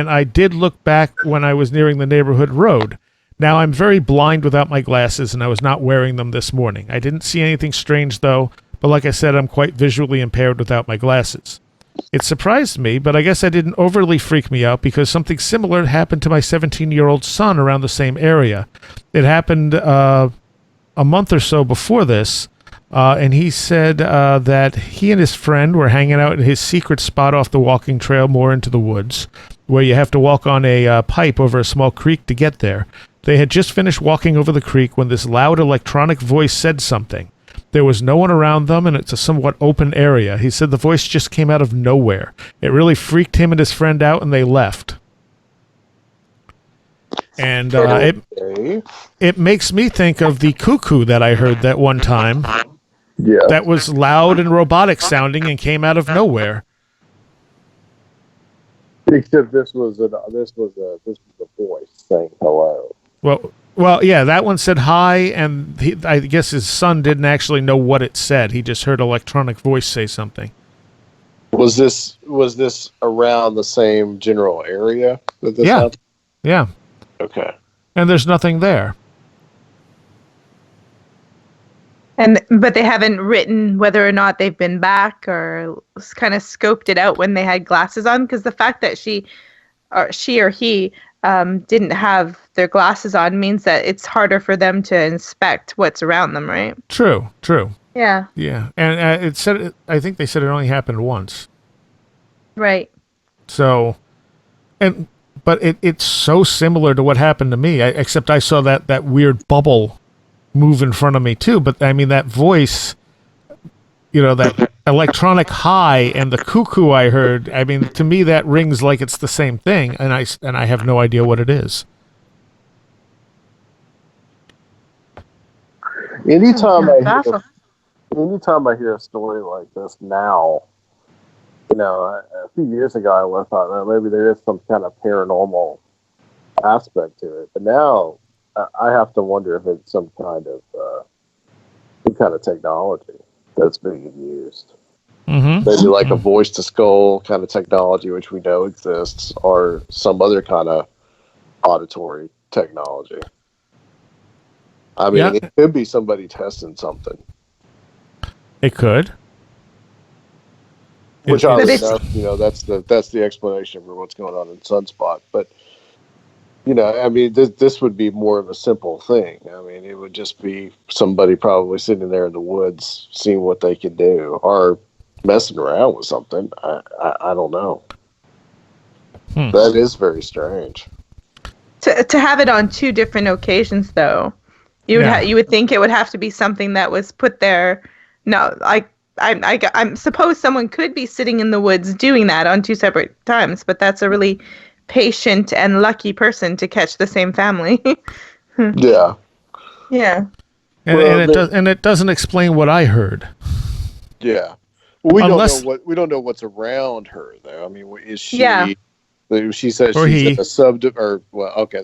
I did look back when I was nearing the neighborhood road. Now, I'm very blind without my glasses, and I was not wearing them this morning. I didn't see anything strange, though, but like I said, I'm quite visually impaired without my glasses. It surprised me, but I guess I didn't overly freak me out because something similar happened to my 17-year-old son around the same area. It happened a month or so before this, and he said that he and his friend were hanging out in his secret spot off the walking trail more into the woods, where you have to walk on a pipe over a small creek to get there. They had just finished walking over the creek when this loud electronic voice said something. There was no one around them, and it's a somewhat open area. He said the voice just came out of nowhere. It really freaked him and his friend out, and they left. And it makes me think of the cuckoo that I heard that one time. Yeah. That was loud and robotic sounding and came out of nowhere. Except this was a voice saying hello. Well, yeah, that one said hi, and I guess his son didn't actually know what it said. He just heard electronic voice say something. Was this around the same general area that this happened? Yeah. Okay. And there's nothing there. But they haven't written whether or not they've been back or kind of scoped it out when they had glasses on, because the fact that she or he didn't have their glasses on means that it's harder for them to inspect what's around them, right? True. Yeah. Yeah, and I think they said it only happened once. Right. So, but it's so similar to what happened to me, except I saw that weird bubble move in front of me too. But I mean, that voice, that electronic high and the cuckoo I heard, I mean, to me that rings like it's the same thing, and I have no idea what it is. Anytime Baffled. anytime I hear a story like this now, a few years ago I would have thought, maybe there is some kind of paranormal aspect to it, but now I have to wonder if it's some kind of technology that's being used. Mm-hmm. Maybe like a voice to skull kind of technology, which we know exists, or some other kind of auditory technology. I mean, It could be somebody testing something. It could. Which oddly enough, that's the explanation for what's going on in Sunspot. But I mean, this would be more of a simple thing. I mean, it would just be somebody probably sitting there in the woods, seeing what they could do, or messing around with something. I don't know. That is very strange. To have it on two different occasions, though, you would think it would have to be something that was put there. No, I'm suppose someone could be sitting in the woods doing that on two separate times, but that's a really patient and lucky person to catch the same family. Yeah. Yeah. And it doesn't explain what I heard. Yeah. Well, we don't know what's around her though. I mean, is she? Yeah. She says she's in a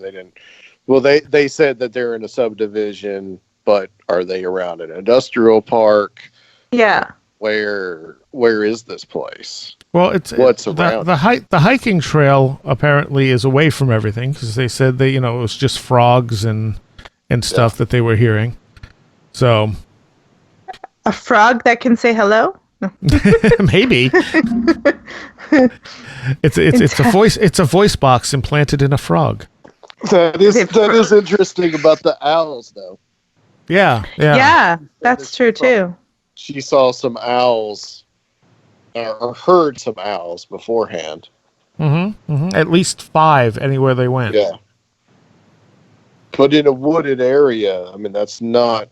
they didn't. Well, they said that they're in a subdivision, but are they around an industrial park? Yeah. Where is this place? Well, what's around the hiking trail apparently is away from everything because they said it was just frogs and stuff that they were hearing. So, a frog that can say hello? Maybe. It's a voice box implanted in a frog. That is interesting about the owls, though. Yeah. Yeah, that's true too. She saw some owls, or heard some owls beforehand. At least 5 anywhere they went. Yeah. But in a wooded area, I mean, that's not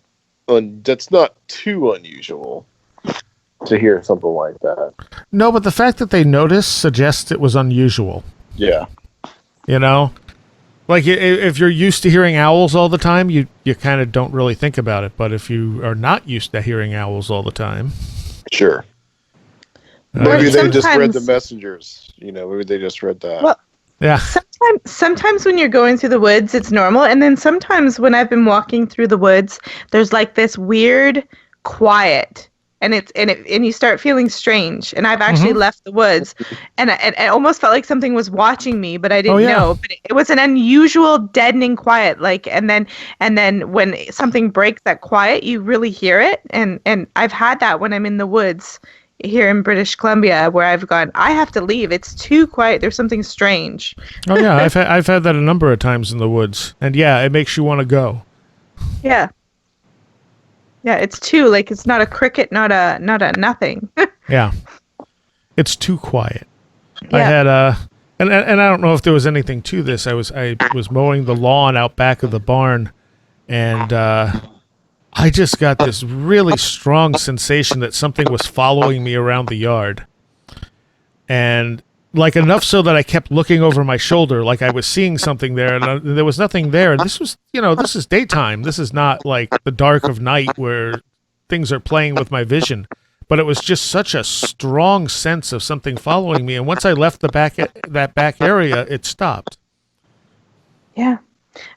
too unusual to hear something like that. No, but the fact that they noticed suggests it was unusual. Yeah. Like if you're used to hearing owls all the time, you kind of don't really think about it. But if you are not used to hearing owls all the time, sure. Maybe they just read the messengers. Maybe they just read that. Well, yeah. Sometimes when you're going through the woods, it's normal, and then sometimes when I've been walking through the woods, there's like this weird quiet. And you start feeling strange. And I've actually left the woods, and it almost felt like something was watching me, but I didn't know. But it was an unusual, deadening quiet. And then when something breaks that quiet, you really hear it. And I've had that when I'm in the woods here in British Columbia, where I've gone, I have to leave. It's too quiet. There's something strange. Oh yeah, I've had that a number of times in the woods, and it makes you want to go. Yeah. Yeah, it's too it's not a cricket, not a nothing. Yeah, it's too quiet. Yeah. I had and I don't know if there was anything to this. I was mowing the lawn out back of the barn, and I just got this really strong sensation that something was following me around the yard, and enough so that I kept looking over my shoulder, like I was seeing something there, and there was nothing there. And this was, this is daytime. This is not like the dark of night where things are playing with my vision. But it was just such a strong sense of something following me. And once I left that back area, it stopped. Yeah.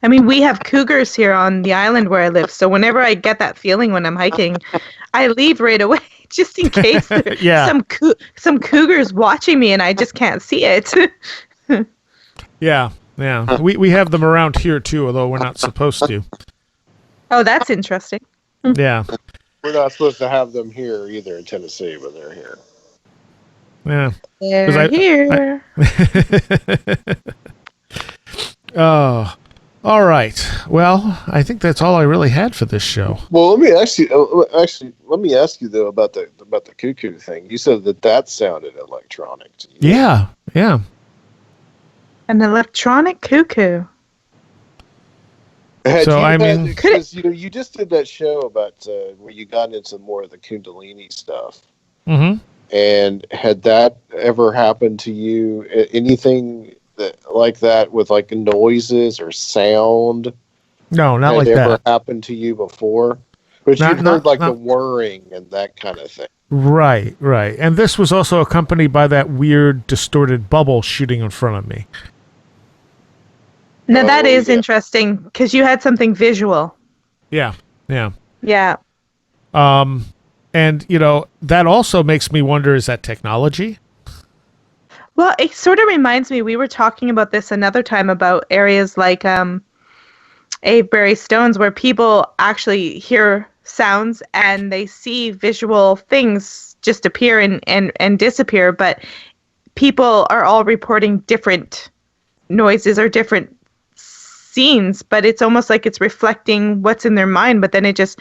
I mean, we have cougars here on the island where I live. So whenever I get that feeling when I'm hiking, I leave right away. Just in case some cougars watching me and I just can't see it. Yeah. We have them around here too, although we're not supposed to. Oh, that's interesting. Yeah. We're not supposed to have them here either in Tennessee, but they're here. Yeah. They're here. Oh. All right. Well, I think that's all I really had for this show. Well, let me ask you though about the cuckoo thing. You said that sounded electronic to you. Yeah. An electronic cuckoo. Because you just did that show about where you got into more of the Kundalini stuff. Mm-hmm. And had that ever happened to you? Anything like that with like noises or sound No, not had like ever that. happened to you before? But Not you've heard not like the not. whirring and that kind of thing. Right, right. And this was also accompanied by that weird distorted bubble shooting in front of me. Now that Oh is yeah. interesting because you had something visual. Yeah, yeah. Yeah. Um, and that also makes me wonder: is that technology? Well, it sort of reminds me, we were talking about this another time about areas like Avebury Stones where people actually hear sounds and they see visual things just appear and disappear, but people are all reporting different noises or different scenes, but it's almost like it's reflecting what's in their mind, but then it's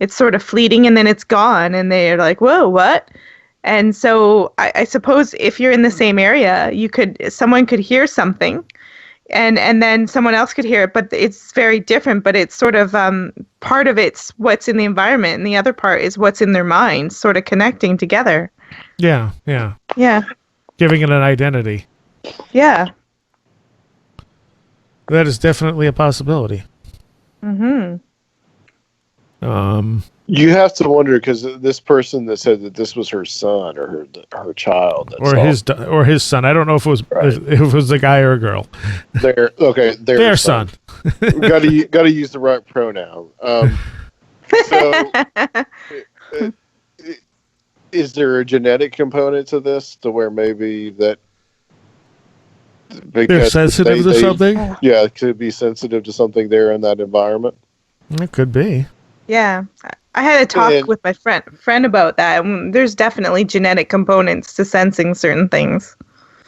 sort of fleeting and then it's gone and they're like, whoa, what? And so I suppose if you're in the same area, someone could hear something and then someone else could hear it, but it's very different, but it's sort of part of it's what's in the environment and the other part is what's in their minds, sort of connecting together. Yeah, yeah. Yeah. Giving it an identity. Yeah. That is definitely a possibility. Mhm. You have to wonder because this person that said that this was her son or her child that Or saw his son. I don't know if it was Right. if it was a guy or a girl. their Son. Got to use the right pronoun. So, uh, is there a genetic component to this to where maybe that They're because sensitive to something. yeah, it could be sensitive to something there in that environment? It could be. Yeah. I had a talk And- with my friend about that. There's definitely genetic components to sensing certain things.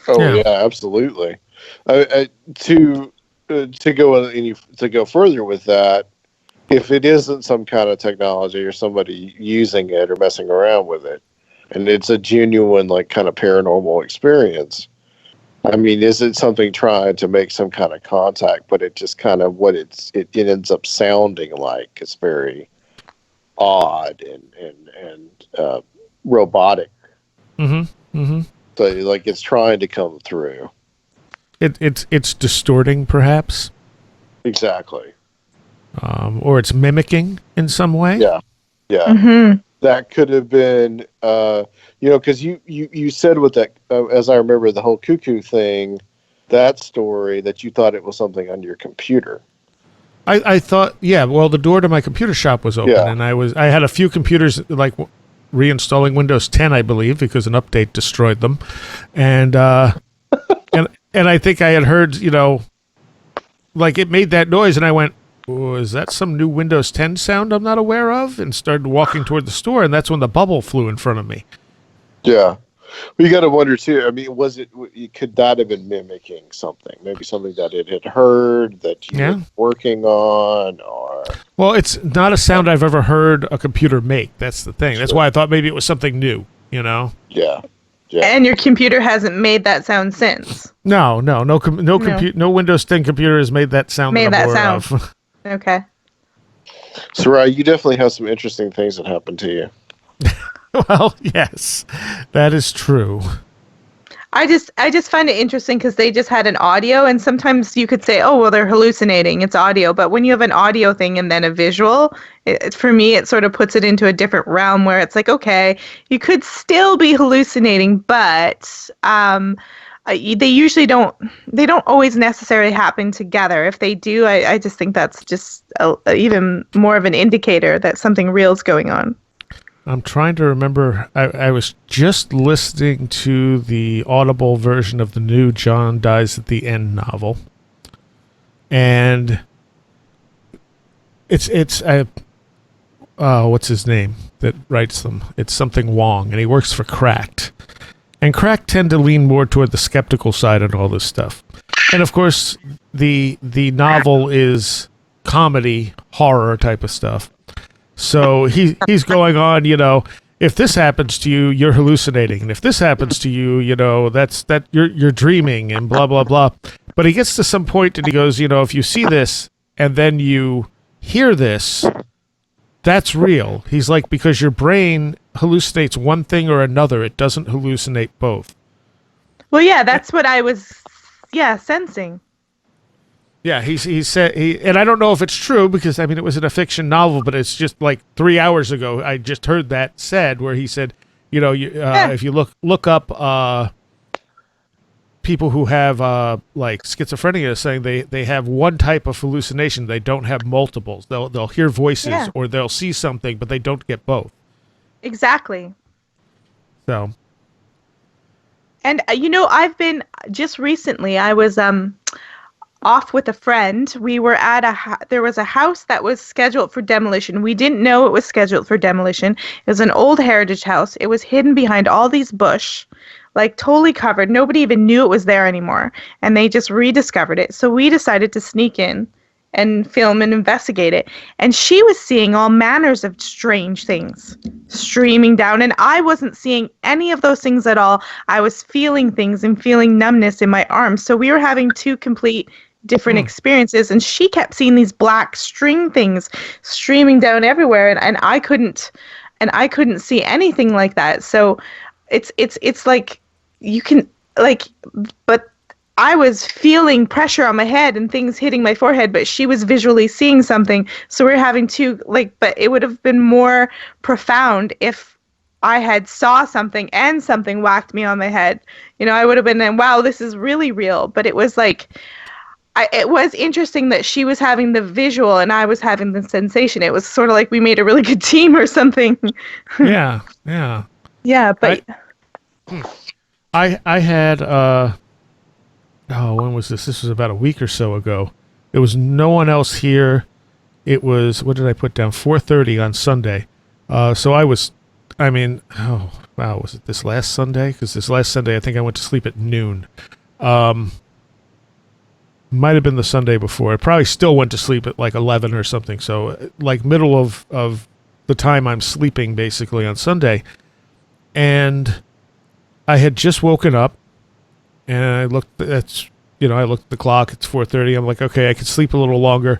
Oh Yeah. yeah, absolutely. To go further with that, if it isn't some kind of technology or somebody using it or messing around with it, and it's a genuine like kind of paranormal experience, I mean, is it something trying to make some kind of contact, but it just kind of it ends up sounding like it's very odd and robotic. Mm-hmm. Mm-hmm. So like it's trying to come through. It's distorting, perhaps, Exactly. or it's mimicking in some way. Yeah. Yeah. Mm-hmm. That could have been, because you said with that, as I remember the whole cuckoo thing, that story that you thought it was something on your computer. I thought, yeah. Well, the door to my computer shop was open, Yeah. and I had a few computers like reinstalling Windows 10, I believe, because an update destroyed them, and and I think I had heard, like it made that noise, and I went, oh, is that some new Windows 10 sound I'm not aware of? And started walking toward the store, and that's when the bubble flew in front of me. Yeah. Well, you got to wonder too. I mean, could that have been mimicking something? Maybe something that it had heard that you were working on, or Well, it's not a sound I've ever heard a computer make. That's the thing. That's why I thought maybe it was something new. yeah. And your computer hasn't made that sound since. No Windows 10 computer has made that sound. Made I'm that aware sound. of. Okay. Soraya, you definitely have some interesting things that happen to you. Well, yes, that is true. I just find it interesting because they just had an audio, and sometimes you could say, oh, well, they're hallucinating. It's audio. But when you have an audio thing and then a visual, for me, it sort of puts it into a different realm where it's like, okay, you could still be hallucinating, but they usually don't always necessarily happen together. If they do, I just think that's just even more of an indicator that something real is going on. I'm trying to remember. I was just listening to the Audible version of the new John Dies at the End novel, and it's what's his name that writes them? It's something Wong, and he works for Cracked. And Cracked tend to lean more toward the skeptical side and all this stuff. And of course, the novel is comedy, horror type of stuff. So he's going on, if this happens to you, you're hallucinating, and if this happens to you, that's you're dreaming and blah blah blah. But he gets to some point and he goes, if you see this and then you hear this, that's real. He's like, because your brain hallucinates one thing or another, it doesn't hallucinate both. Well, yeah, that's what I was, sensing. Yeah, he said, and I don't know if it's true because, I mean, it was in a fiction novel, but it's just like 3 hours ago, I just heard that said, where he said, you know, if you look up people who have like schizophrenia, saying they have one type of hallucination, they don't have multiples. They'll hear voices or they'll see something, but they don't get both. Exactly. So. And I've been just recently. I was off with a friend. We were at there was a house that was scheduled for demolition. We didn't know it was scheduled for demolition. It was an old heritage house. It was hidden behind all these bush, like totally covered. Nobody even knew it was there anymore, and they just rediscovered it. So we decided to sneak in and film and investigate it. And she was seeing all manners of strange things streaming down, and I wasn't seeing any of those things at all. I was feeling things and feeling numbness in my arms. So we were having two complete different experiences, and she kept seeing these black string things streaming down everywhere, and I couldn't see anything like that. So it's like you can but I was feeling pressure on my head and things hitting my forehead, but she was visually seeing something. So we're having two, but it would have been more profound if I had saw something and something whacked me on my head. I would have been, wow, this is really real. But it was like, it was interesting that she was having the visual and I was having the sensation. It was sort of like we made a really good team or something. Yeah. Yeah, but I had when was this? This was about a week or so ago. There was no one else here. It was, what did I put down? 4:30 on Sunday. So was it this last Sunday? Because this last Sunday, I think I went to sleep at noon. Might have been the Sunday before. I probably still went to sleep at like 11 or something. So like middle of the time I'm sleeping basically on Sunday. And I had just woken up. And I looked at the clock. It's 4:30. I'm like, okay, I could sleep a little longer.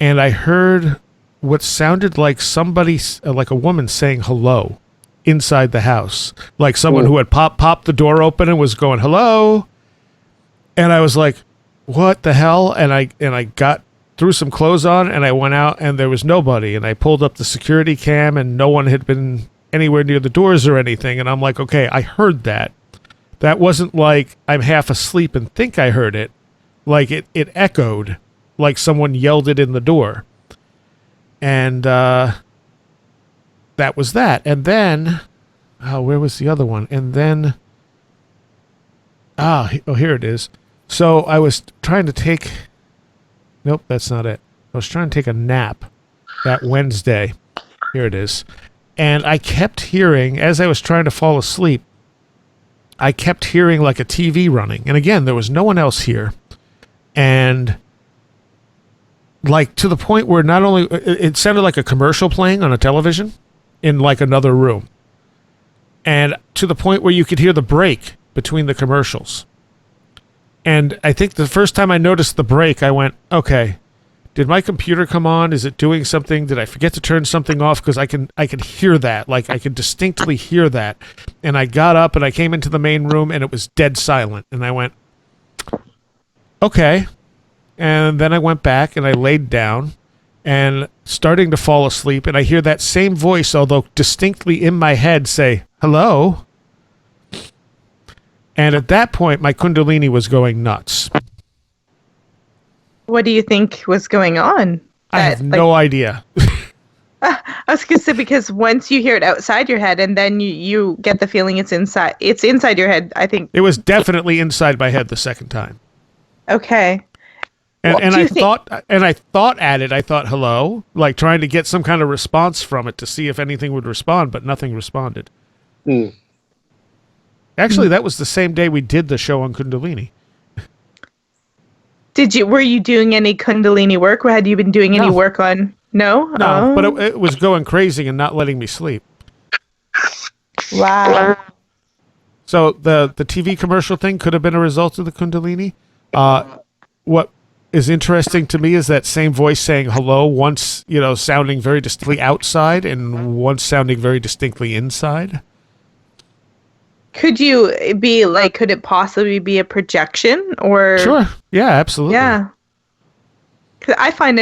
And I heard what sounded like somebody, like a woman saying hello inside the house. Like someone who had popped the door open and was going, hello. And I was like, what the hell? And I got threw some clothes on and I went out and there was nobody. And I pulled up the security cam and no one had been anywhere near the doors or anything. And I'm like, okay, I heard that. That wasn't like I'm half asleep and think I heard it. Like it echoed like someone yelled it in the door. And that was that. And then, where was the other one? And then, here it is. So I was trying to take, nope, that's not it. I was trying to take a nap that Wednesday. Here it is. And I kept hearing, as I was trying to fall asleep, I kept hearing like a TV running. And again, there was no one else here. And like to the point where not only, it sounded like a commercial playing on a television in like another room. And to the point where you could hear the break between the commercials. And I think the first time I noticed the break, I went, okay, did my computer come on? Is it doing something? Did I forget to turn something off? Because I can hear that. Like I can distinctly hear that. And I got up and I came into the main room and it was dead silent. And I went, okay. And then I went back and I laid down and starting to fall asleep. And I hear that same voice, although distinctly in my head, say, hello. And at that point, my Kundalini was going nuts. What do you think was going on? I have no idea. I was going to say, because once you hear it outside your head and then you get the feeling it's inside your head, I think. It was definitely inside my head the second time. Okay. And I thought at it, I thought, hello, like trying to get some kind of response from it to see if anything would respond, but nothing responded. Actually, that was the same day we did the show on Kundalini. Were you doing any Kundalini work, or had you been doing any work on? No? No, but it was going crazy and not letting me sleep. Wow. So the TV commercial thing could have been a result of the Kundalini. What is interesting to me is that same voice saying hello once, sounding very distinctly outside and once sounding very distinctly inside. Could it possibly be a projection or? Sure. Yeah, absolutely. Yeah. 'Cause I find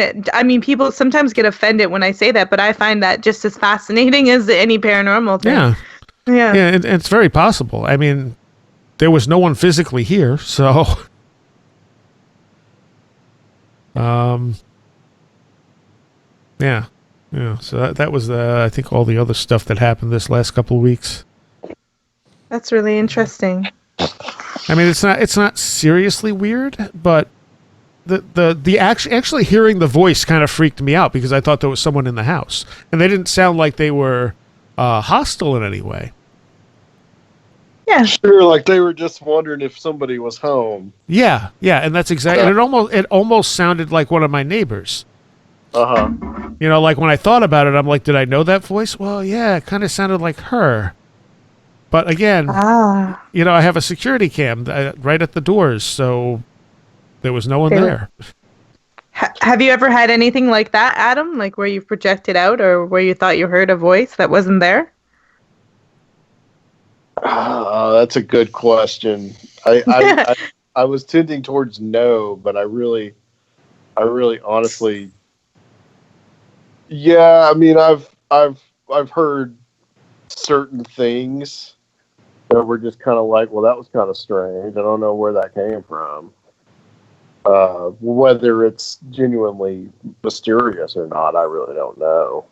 people sometimes get offended when I say that, but I find that just as fascinating as any paranormal thing. Yeah. Yeah. Yeah, it's very possible. I mean, there was no one physically here, so yeah. So that was I think all the other stuff that happened this last couple of weeks. That's really interesting. I mean, it's not seriously weird, but the actually hearing the voice kind of freaked me out because I thought there was someone in the house, and they didn't sound like they were hostile in any way. Yeah, sure. Like they were just wondering if somebody was home. Yeah, and that's exactly. And it almost sounded like one of my neighbors. Like when I thought about it, I'm like, did I know that voice? Well, yeah, it kind of sounded like her. But again, I have a security cam right at the doors, so there was no one there. Have you ever had anything like that, Adam? Like where you've projected out or where you thought you heard a voice that wasn't there? That's a good question. I was tending towards no, but I really honestly, yeah. I mean, I've heard certain things that were just kind of like, well, that was kind of strange. I don't know where that came from. Whether it's genuinely mysterious or not, I really don't know.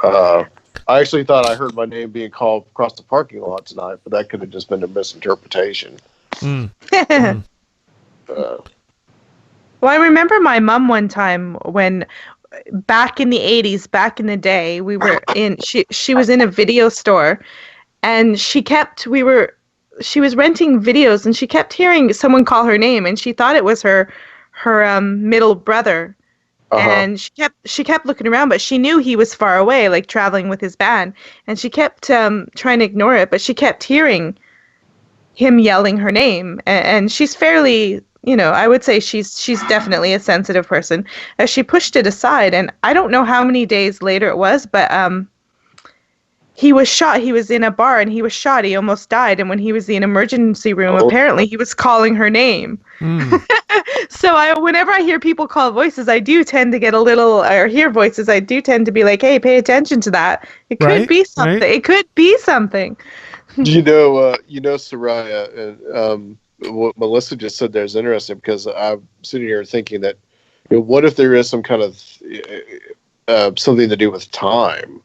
I actually thought I heard my name being called across the parking lot tonight, but that could have just been a misinterpretation. Well, I remember my mom one time when back in the 80s, back in the day, she was in a video store and she was renting videos and she kept hearing someone call her name and she thought it was her middle brother. And she kept looking around, but she knew he was far away, like traveling with his band. And she kept trying to ignore it, but she kept hearing him yelling her name. And she's fairly, I would say she's definitely a sensitive person. As she pushed it aside, and I don't know how many days later it was, but he was shot. He was in a bar and he was shot. He almost died. And when he was in an emergency room, apparently he was calling her name. So whenever I hear people call voices, I do tend to get a little, or hear voices, I do tend to be like, hey, pay attention to that. It could be something. Right? It could be something. Seriah, and what Melissa just said there is interesting because I'm sitting here thinking that, what if there is some kind of something to do with time?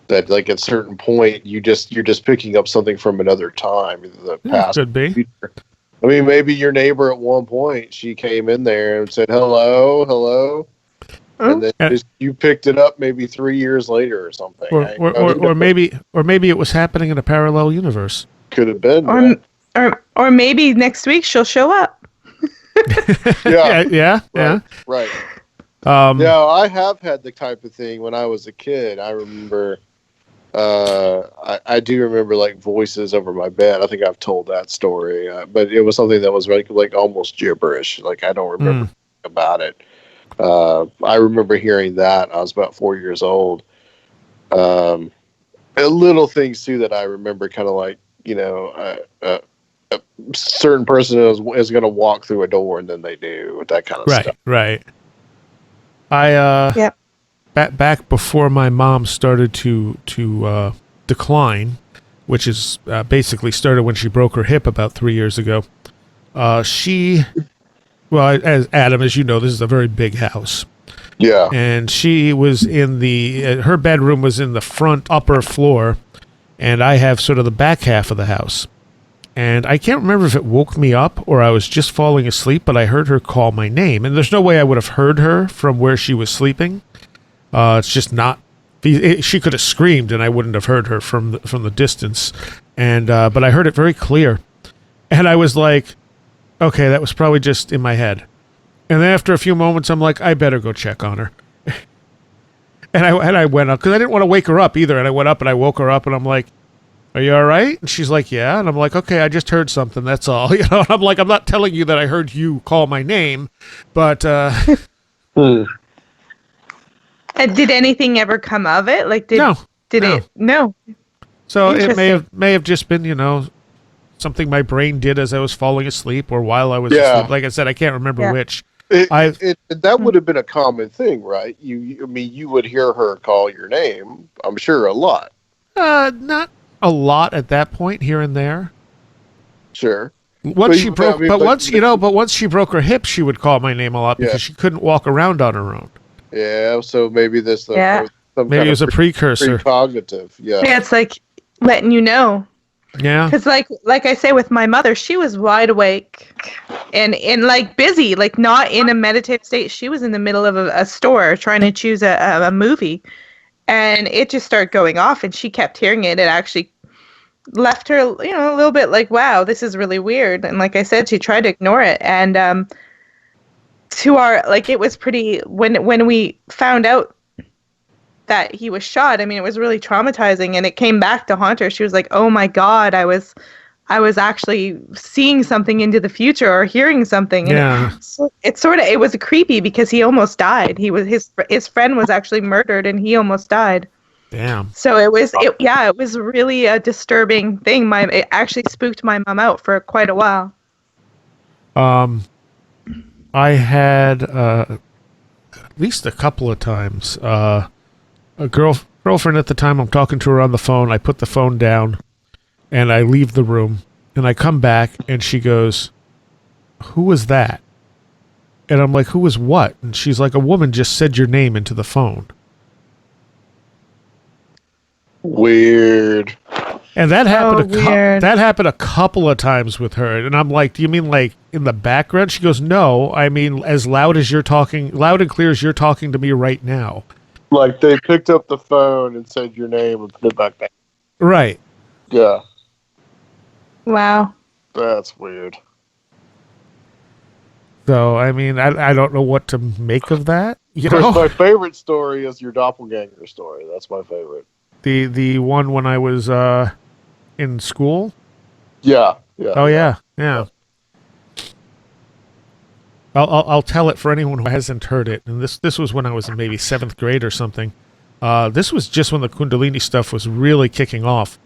That like at a certain point you're just picking up something from another time, the past. Could be. Future. I mean, maybe your neighbor at one point she came in there and said hello, and then you picked it up maybe 3 years later or something. Or maybe it was happening in a parallel universe. Could have been. Or maybe next week she'll show up. Yeah. Right. I have had the type of thing when I was a kid. I remember. I do remember like voices over my bed. I think I've told that story, but it was something that was like almost gibberish. Like I don't remember about it. I remember hearing that. I was about 4 years old. Little things too that I remember, kind of like a certain person is going to walk through a door and then they do that kind of stuff. Right. Back before my mom started to decline, which is basically started when she broke her hip about 3 years ago. As Adam, as you know, this is a very big house. Yeah. And she was in her bedroom was in the front upper floor, and I have sort of the back half of the house. And I can't remember if it woke me up or I was just falling asleep, but I heard her call my name. And there's no way I would have heard her from where she was sleeping. It's just not. She could have screamed, and I wouldn't have heard her from the distance. And but I heard it very clear, and I was like, "Okay, that was probably just in my head." And then after a few moments, I'm like, "I better go check on her." and I went up because I didn't want to wake her up either. And I went up and I woke her up, and I'm like, are you all right? And she's like, yeah. And I'm like, okay, I just heard something. That's all. You know, and I'm like, I'm not telling you that I heard you call my name, but Hmm. And did anything ever come of it? Like, did no. it? No. So it Interesting. may have just been, something my brain did as I was falling asleep or while I was Yeah. asleep. Like I said, I can't remember Yeah. which. I've That would have been a common thing, right? I mean, you would hear her call your name, I'm sure, a lot. not a lot at that point here and there. Sure. Once she I broke, mean, but once she broke her hip, she would call my name a lot because Yeah. she couldn't walk around on her own. Yeah, so maybe Yeah. was some Maybe kind it was of a precursor. precognitive. Yeah. Yeah, it's like letting you know. Yeah. Because like I say with my mother, she was wide awake and like busy, like not in a meditative state. She was in the middle of a store trying to choose a movie, and it just started going off, and she kept hearing it. It actually left her, a little bit like, wow, this is really weird. And like I said, she tried to ignore it, and to our like, it was pretty when we found out that he was shot. I mean, it was really traumatizing, and it came back to haunt her. She was like, "Oh my God, I was actually seeing something into the future or hearing something." And Yeah. it was creepy because he almost died. His friend was actually murdered, and he almost died. Damn. So it was really a disturbing thing. It actually spooked my mom out for quite a while. I had at least a couple of times. A girlfriend at the time. I'm talking to her on the phone. I put the phone down, and I leave the room, and I come back, and she goes, "Who was that?" And I'm like, "Who was what?" And she's like, "A woman just said your name into the phone." Weird. And that happened. Weird. That happened a couple of times with her. And I'm like, "Do you mean like in the background?" She goes, "No, I mean as loud as you're talking, loud and clear as you're talking to me right now." Like they picked up the phone and said your name and put it back down. Right. Yeah, Wow. that's weird. So I mean, I don't know what to make of that. You Of course, know, my favorite story is your doppelganger story. That's my favorite. the one when I was in school. Yeah, yeah. Oh yeah. I'll tell it for anyone who hasn't heard it. And this was when I was in maybe 7th grade or something. This was just when the Kundalini stuff was really kicking off,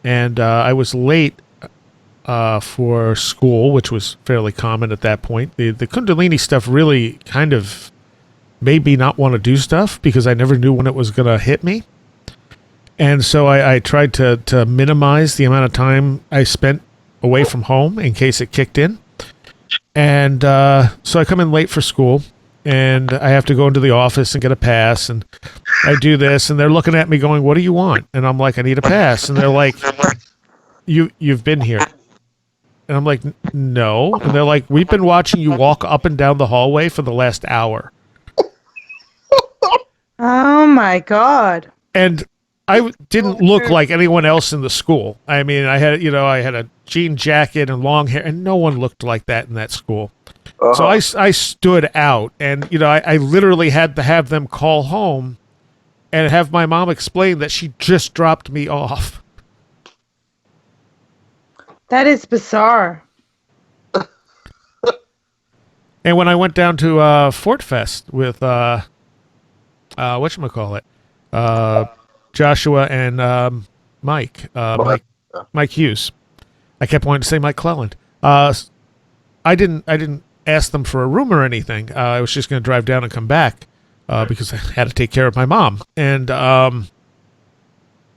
and I was late for school, which was fairly common at that point. The Kundalini stuff really kind of made me not want to do stuff because I never knew when it was going to hit me. And so I tried to minimize the amount of time I spent away from home in case it kicked in. And so I come in late for school, and I have to go into the office and get a pass. And I do this, and they're looking at me going, "What do you want?" And I'm like, "I need a pass." And they're like, You've been here." And I'm like, "No." And they're like, "We've been watching you walk up and down the hallway for the last hour." Oh my God. And I didn't look like anyone else in the school. I mean, I had a jean jacket and long hair, and no one looked like that in that school. So I stood out, and I literally had to have them call home and have my mom explain that she just dropped me off. That is bizarre. And when I went down to Fort Fest with whatchamacallit, Joshua and Mike Hughes. I kept wanting to say Mike Cleland. I didn't ask them for a room or anything. I was just going to drive down and come back because I had to take care of my mom. And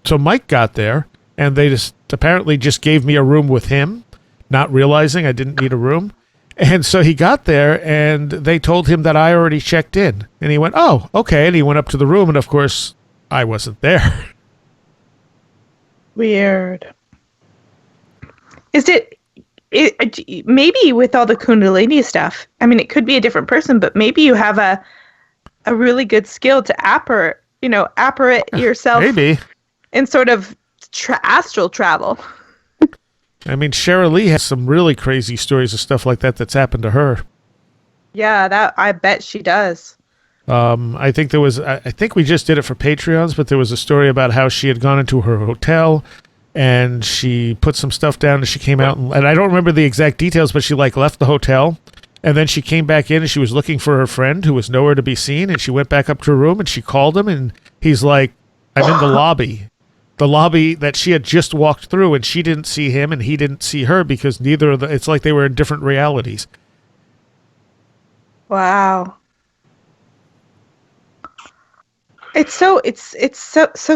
so Mike got there, and they just apparently just gave me a room with him, not realizing I didn't need a room. And so he got there, and they told him that I already checked in. And he went, "Oh, okay." And he went up to the room, and of course, I wasn't there. Weird. Is it maybe with all the Kundalini stuff? I mean, it could be a different person, but maybe you have a really good skill to apparate yourself Maybe. in sort of astral travel. I mean, Sheryl Lee has some really crazy stories of stuff like that that's happened to her. Yeah, that I bet she does. I think we just did it for Patreons, but there was a story about how she had gone into her hotel and she put some stuff down, and she came out, and I don't remember the exact details, but she like left the hotel, and then she came back in, and she was looking for her friend who was nowhere to be seen, and she went back up to her room, and she called him, and he's like, I'm in the lobby that she had just walked through, and she didn't see him, and he didn't see her, because neither of the, it's like they were in different realities. Wow. It's so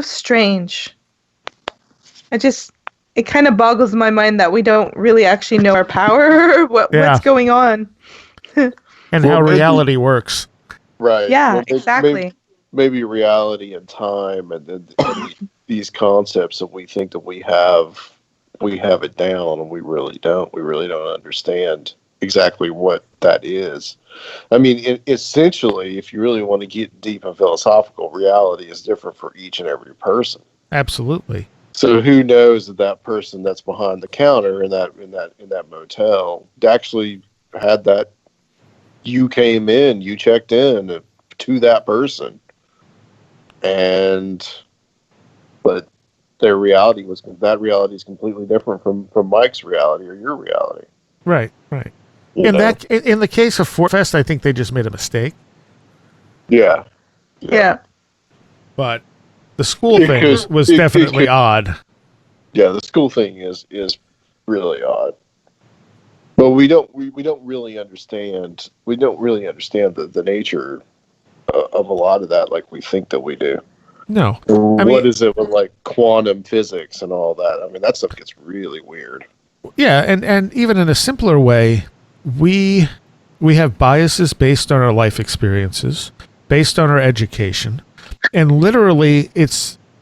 strange. It kind of boggles my mind that we don't really actually know our power or what's going on. And how reality works. Right. Yeah, Well, exactly. Maybe reality and time and these concepts that we think that we have it down, and we really don't. We really don't understand exactly what that is. I mean, essentially, if you really want to get deep and philosophical, reality is different for each and every person. Absolutely. So who knows that person that's behind the counter in that motel actually had that? You came in, you checked in to that person, but their reality is completely different from Mike's reality or your reality. Right. In the case of Fort Fest, I think they just made a mistake. Yeah. But the school thing was definitely odd. Yeah, the school thing is really odd. But we don't really understand the nature of a lot of that like we think that we do. No. What is it with like quantum physics and all that? I mean, that stuff gets really weird. Yeah, and even in a simpler way, we have biases based on our life experiences, based on our education, and literally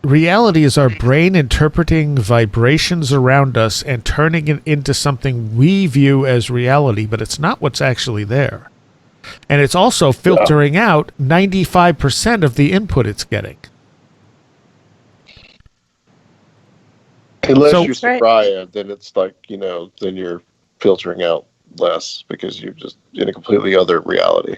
reality is our brain interpreting vibrations around us and turning it into something we view as reality, but it's not what's actually there. And it's also filtering out 95% of the input it's getting. Unless you're Seriah, then it's like, then you're filtering out less because you're just in a completely other reality.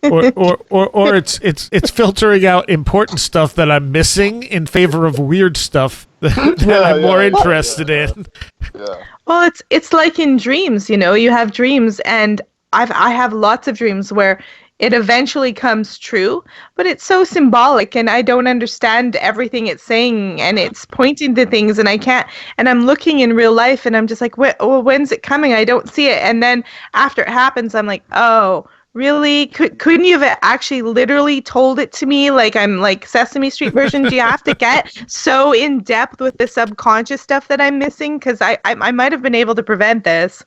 or it's filtering out important stuff that I'm missing in favor of weird stuff that I'm more interested in. Yeah. Well, it's like in dreams, you have dreams, and I have lots of dreams where it eventually comes true, but it's so symbolic, and I don't understand everything it's saying, and it's pointing to things, and I can't, and I'm looking in real life, and I'm just like, when's it coming? I don't see it, and then after it happens, I'm like, oh, really? Couldn't you have actually literally told it to me? Like I'm like Sesame Street version? Do you have to get so in depth with the subconscious stuff that I'm missing? Because I might have been able to prevent this.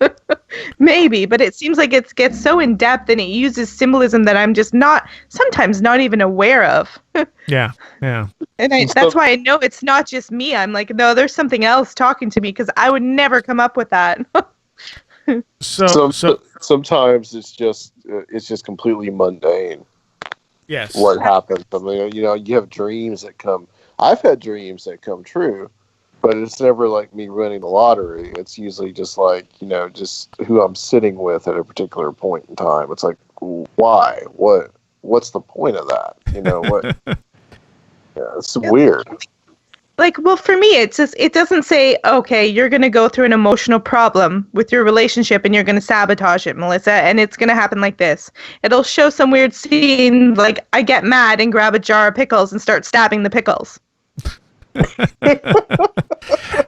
Maybe, but it seems like it gets so in depth and it uses symbolism that I'm just sometimes not even aware of. Yeah. And that's why I know it's not just me. I'm like, no, there's something else talking to me, because I would never come up with that. So sometimes it's just completely mundane. Yes. What happens? I mean, you have dreams that come. I've had dreams that come true, but it's never like me winning the lottery. It's usually just like, just who I'm sitting with at a particular point in time. It's like, why? What's the point of that? What? Yeah, it's weird. Like, well, for me, it doesn't say, okay, you're going to go through an emotional problem with your relationship and you're going to sabotage it, Melissa, and it's going to happen like this. It'll show some weird scene, like I get mad and grab a jar of pickles and start stabbing the pickles.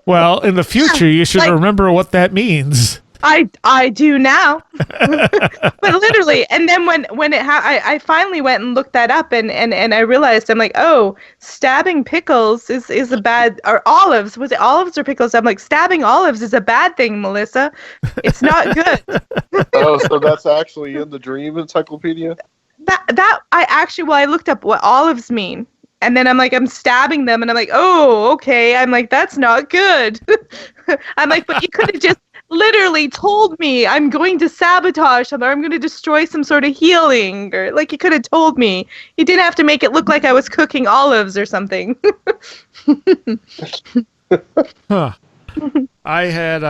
Well, in the future, you should remember what that means. I do now, but literally, and then when it I finally went and looked that up, and I realized, I'm like, oh, stabbing pickles is a bad, or olives, was it olives or pickles? I'm like, stabbing olives is a bad thing, Melissa. It's not good. Oh, so that's actually in the Dream Encyclopedia? I looked up what olives mean. And then I'm like, I'm stabbing them, and I'm like, oh, okay. I'm like, that's not good. I'm like, but you could have just literally told me I'm going to sabotage something, or I'm going to destroy some sort of healing, or like you could have told me. You didn't have to make it look like I was cooking olives or something. Huh. I had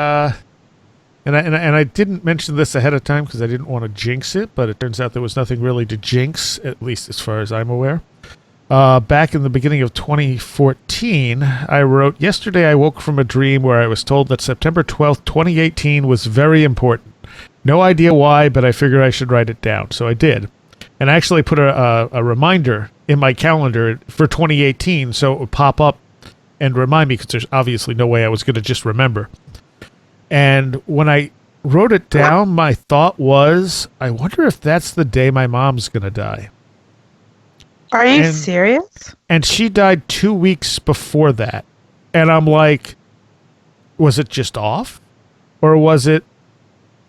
and I didn't mention this ahead of time because I didn't want to jinx it, but it turns out there was nothing really to jinx, at least as far as I'm aware. back in the beginning of 2014, I wrote, "Yesterday I woke from a dream where I was told that September 12th, 2018 was very important. No idea why, but I figured I should write it down." So I did. And I actually put a reminder in my calendar for 2018 so it would pop up and remind me, because there's obviously no way I was going to just remember. And when I wrote it down, my thought was, I wonder if that's the day my mom's going to die. Are you serious? And she died 2 weeks before that. And I'm like, was it just off? Or was it,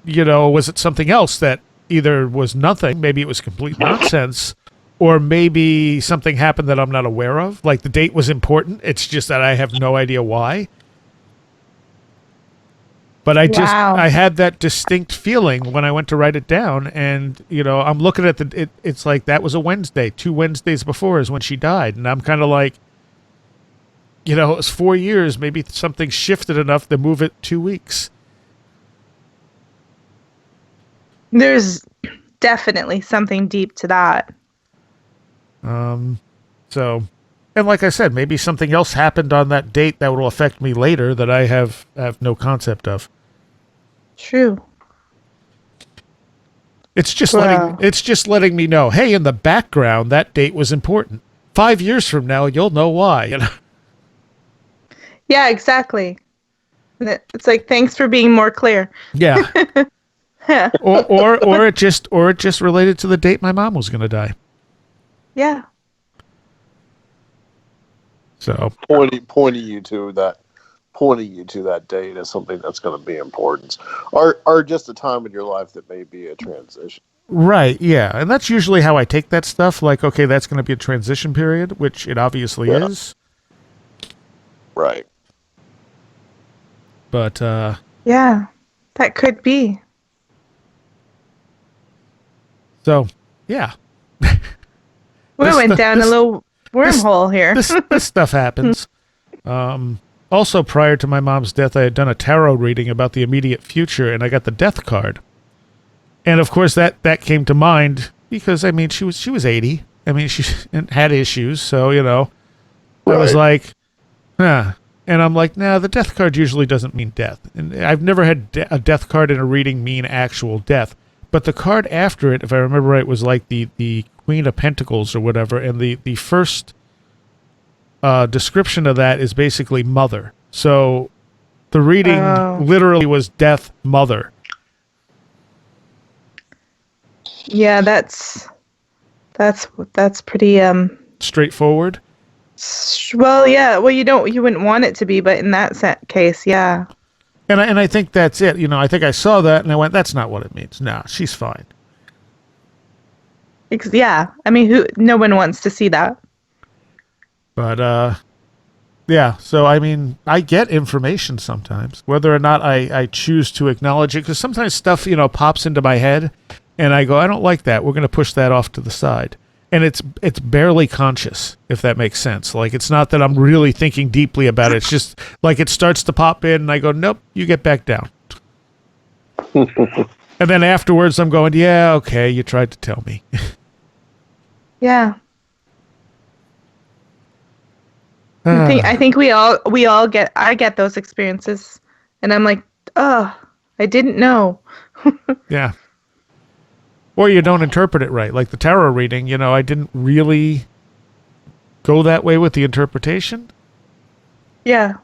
was it something else that either was nothing, maybe it was complete nonsense, or maybe something happened that I'm not aware of? Like the date was important. It's just that I have no idea why. But I had that distinct feeling when I went to write it down, and I'm looking at it's like that was a Wednesday. 2 Wednesdays before is when she died, and I'm kind of like, it was 4 years. Maybe something shifted enough to move it 2 weeks. There's definitely something deep to that. So, and like I said, maybe something else happened on that date that will affect me later that I have no concept of. True. It's just letting me know, hey, in the background, that date was important. 5 years from now, you'll know why. Yeah, exactly. It's like, thanks for being more clear. Yeah. or it just related to the date my mom was going to die. Yeah. So pointing you to that date as something that's going to be important, or just a time in your life that may be a transition. Right. Yeah, and that's usually how I take that stuff. Like, okay, that's going to be a transition period, which it obviously is. Right. But yeah, that could be. So, yeah. We went down a little wormhole here. This stuff happens. Also, prior to my mom's death, I had done a tarot reading about the immediate future, and I got the death card. And of course, that came to mind because she was 80. She had issues, so I was like, huh. And I'm like, nah, the death card usually doesn't mean death. And I've never had a death card in a reading mean actual death. But the card after it, if I remember right, was like the Queen of Pentacles or whatever. And the first description of that is basically mother. So the reading literally was death mother. Yeah, that's pretty straightforward. Well, yeah. Well, you wouldn't want it to be, but in that case, yeah. And I think that's it. I think I saw that and I went, that's not what it means. No, she's fine. Yeah. No one wants to see that. But, yeah. So, I get information sometimes, whether or not I choose to acknowledge it, because sometimes stuff, pops into my head and I go, I don't like that. We're going to push that off to the side. And it's barely conscious, if that makes sense. Like, it's not that I'm really thinking deeply about it. It's just like it starts to pop in and I go, nope, you get back down. And then afterwards I'm going, yeah, okay, you tried to tell me. Yeah. I think we all get those experiences, and I'm like, oh, I didn't know. Yeah. Or you don't interpret it right. Like the tarot reading, I didn't really go that way with the interpretation. Yeah.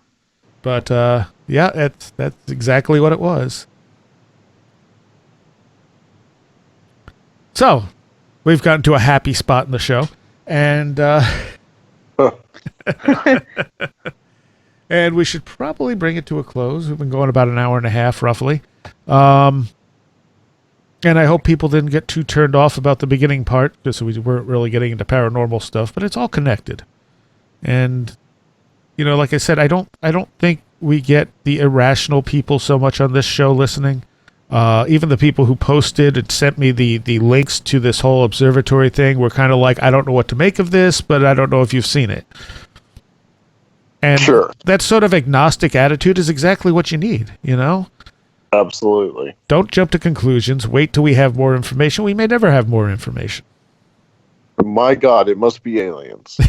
But yeah, that's exactly what it was. So, we've gotten to a happy spot in the show, and and we should probably bring it to a close. We've been going about an hour and a half, roughly. And I hope people didn't get too turned off about the beginning part, because we weren't really getting into paranormal stuff, but it's all connected. And, like I said, I don't think we get the irrational people so much on this show listening. Even the people who posted and sent me the links to this whole observatory thing were kind of like, I don't know what to make of this, but I don't know if you've seen it. And sure. That sort of agnostic attitude is exactly what you need, Absolutely. Don't jump to conclusions. Wait till we have more information. We may never have more information. My God, it must be aliens.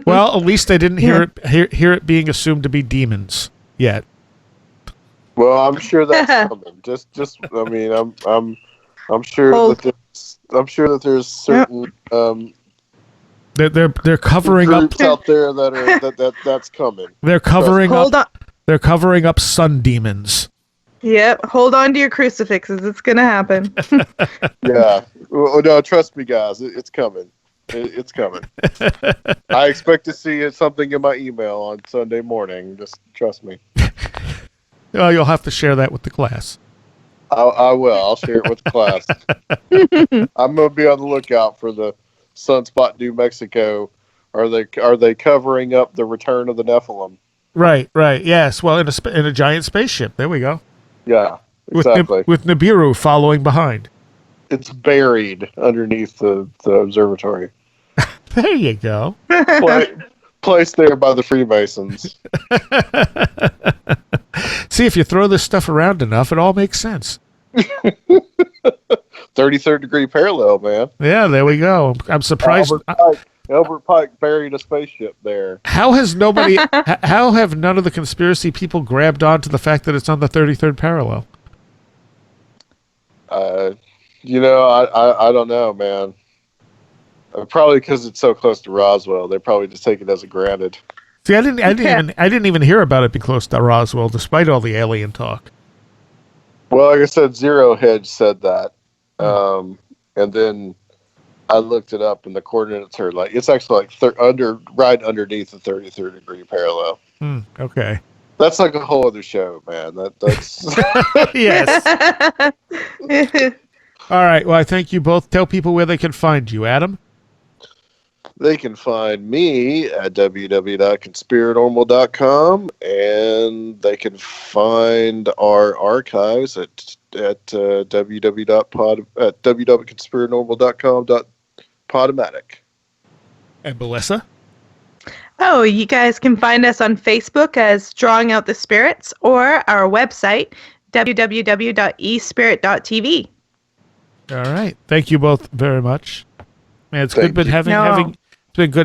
Well, at least I didn't hear it being assumed to be demons yet. Well, I'm sure that's coming. I mean, I'm sure that there's certain They're covering up groups out there that's coming. They're covering Hold on. They're covering up sun demons. Yep. Hold on to your crucifixes. It's gonna happen. Yeah. Well, no, trust me, guys. It's coming. It's coming. I expect to see something in my email on Sunday morning. Just trust me. Well, you'll have to share that with the class. I will. I'll share it with the class. I'm going to be on the lookout for the Sunspot, New Mexico. Are they covering up the return of the Nephilim? Right. Yes. Well, in a giant spaceship. There we go. Yeah, exactly. With Nibiru following behind. It's buried underneath the observatory. There you go. Placed there by the Freemasons. See, if you throw this stuff around enough, it all makes sense. 33rd degree parallel, man. Yeah, there we go. I'm surprised. Albert Pike buried a spaceship there. How have none of the conspiracy people grabbed on to the fact that it's on the 33rd parallel? I don't know, man. Probably because it's so close to Roswell. They probably just take it as a granted. See, I didn't even hear about it being close to Roswell, despite all the alien talk. Well, like I said, Zero Hedge said that, and then I looked it up, and the coordinates are like it's actually like right underneath the 33rd degree parallel. Okay, that's like a whole other show, man. That's yes. All right. Well, I thank you both. Tell people where they can find you, Adam. They can find me at www.conspiranormal.com, and they can find our archives at www.conspiranormal.com.podomatic. And Melissa? Oh, you guys can find us on Facebook as Drawing Out the Spirits, or our website, www.espirit.tv. All right. Thank you both very much. Man, it's been good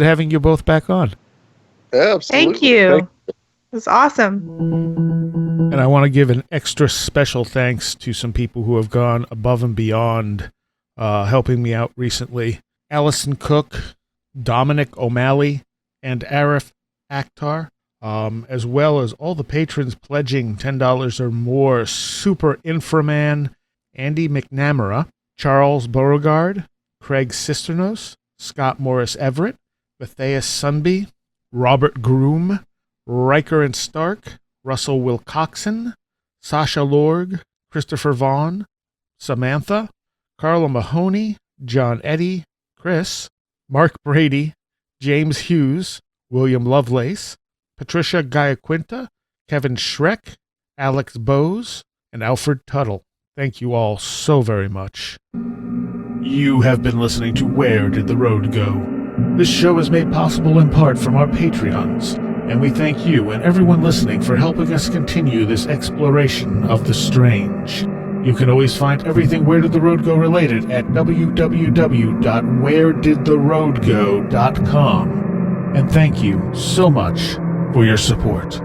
having you both back on. Absolutely. Thank you. It was awesome. And I want to give an extra special thanks to some people who have gone above and beyond helping me out recently. Allison Cook, Dominic O'Malley, and Arif Akhtar, as well as all the patrons pledging $10 or more. Super Inframan, Andy McNamara, Charles Beauregard, Craig Cisternos, Scott Morris Everett, Matthias Sunby, Robert Groom, Riker and Stark, Russell Wilcoxon, Sasha Lorg, Christopher Vaughn, Samantha, Carla Mahoney, John Eddy, Chris, Mark Brady, James Hughes, William Lovelace, Patricia Giaquinta, Kevin Schreck, Alex Bowes, and Alfred Tuttle. Thank you all so very much. You have been listening to Where Did the Road Go? This show is made possible in part from our Patreons, and we thank you and everyone listening for helping us continue this exploration of the strange. You can always find everything Where Did the Road Go related at www.wheredidtheroadgo.com. And thank you so much for your support.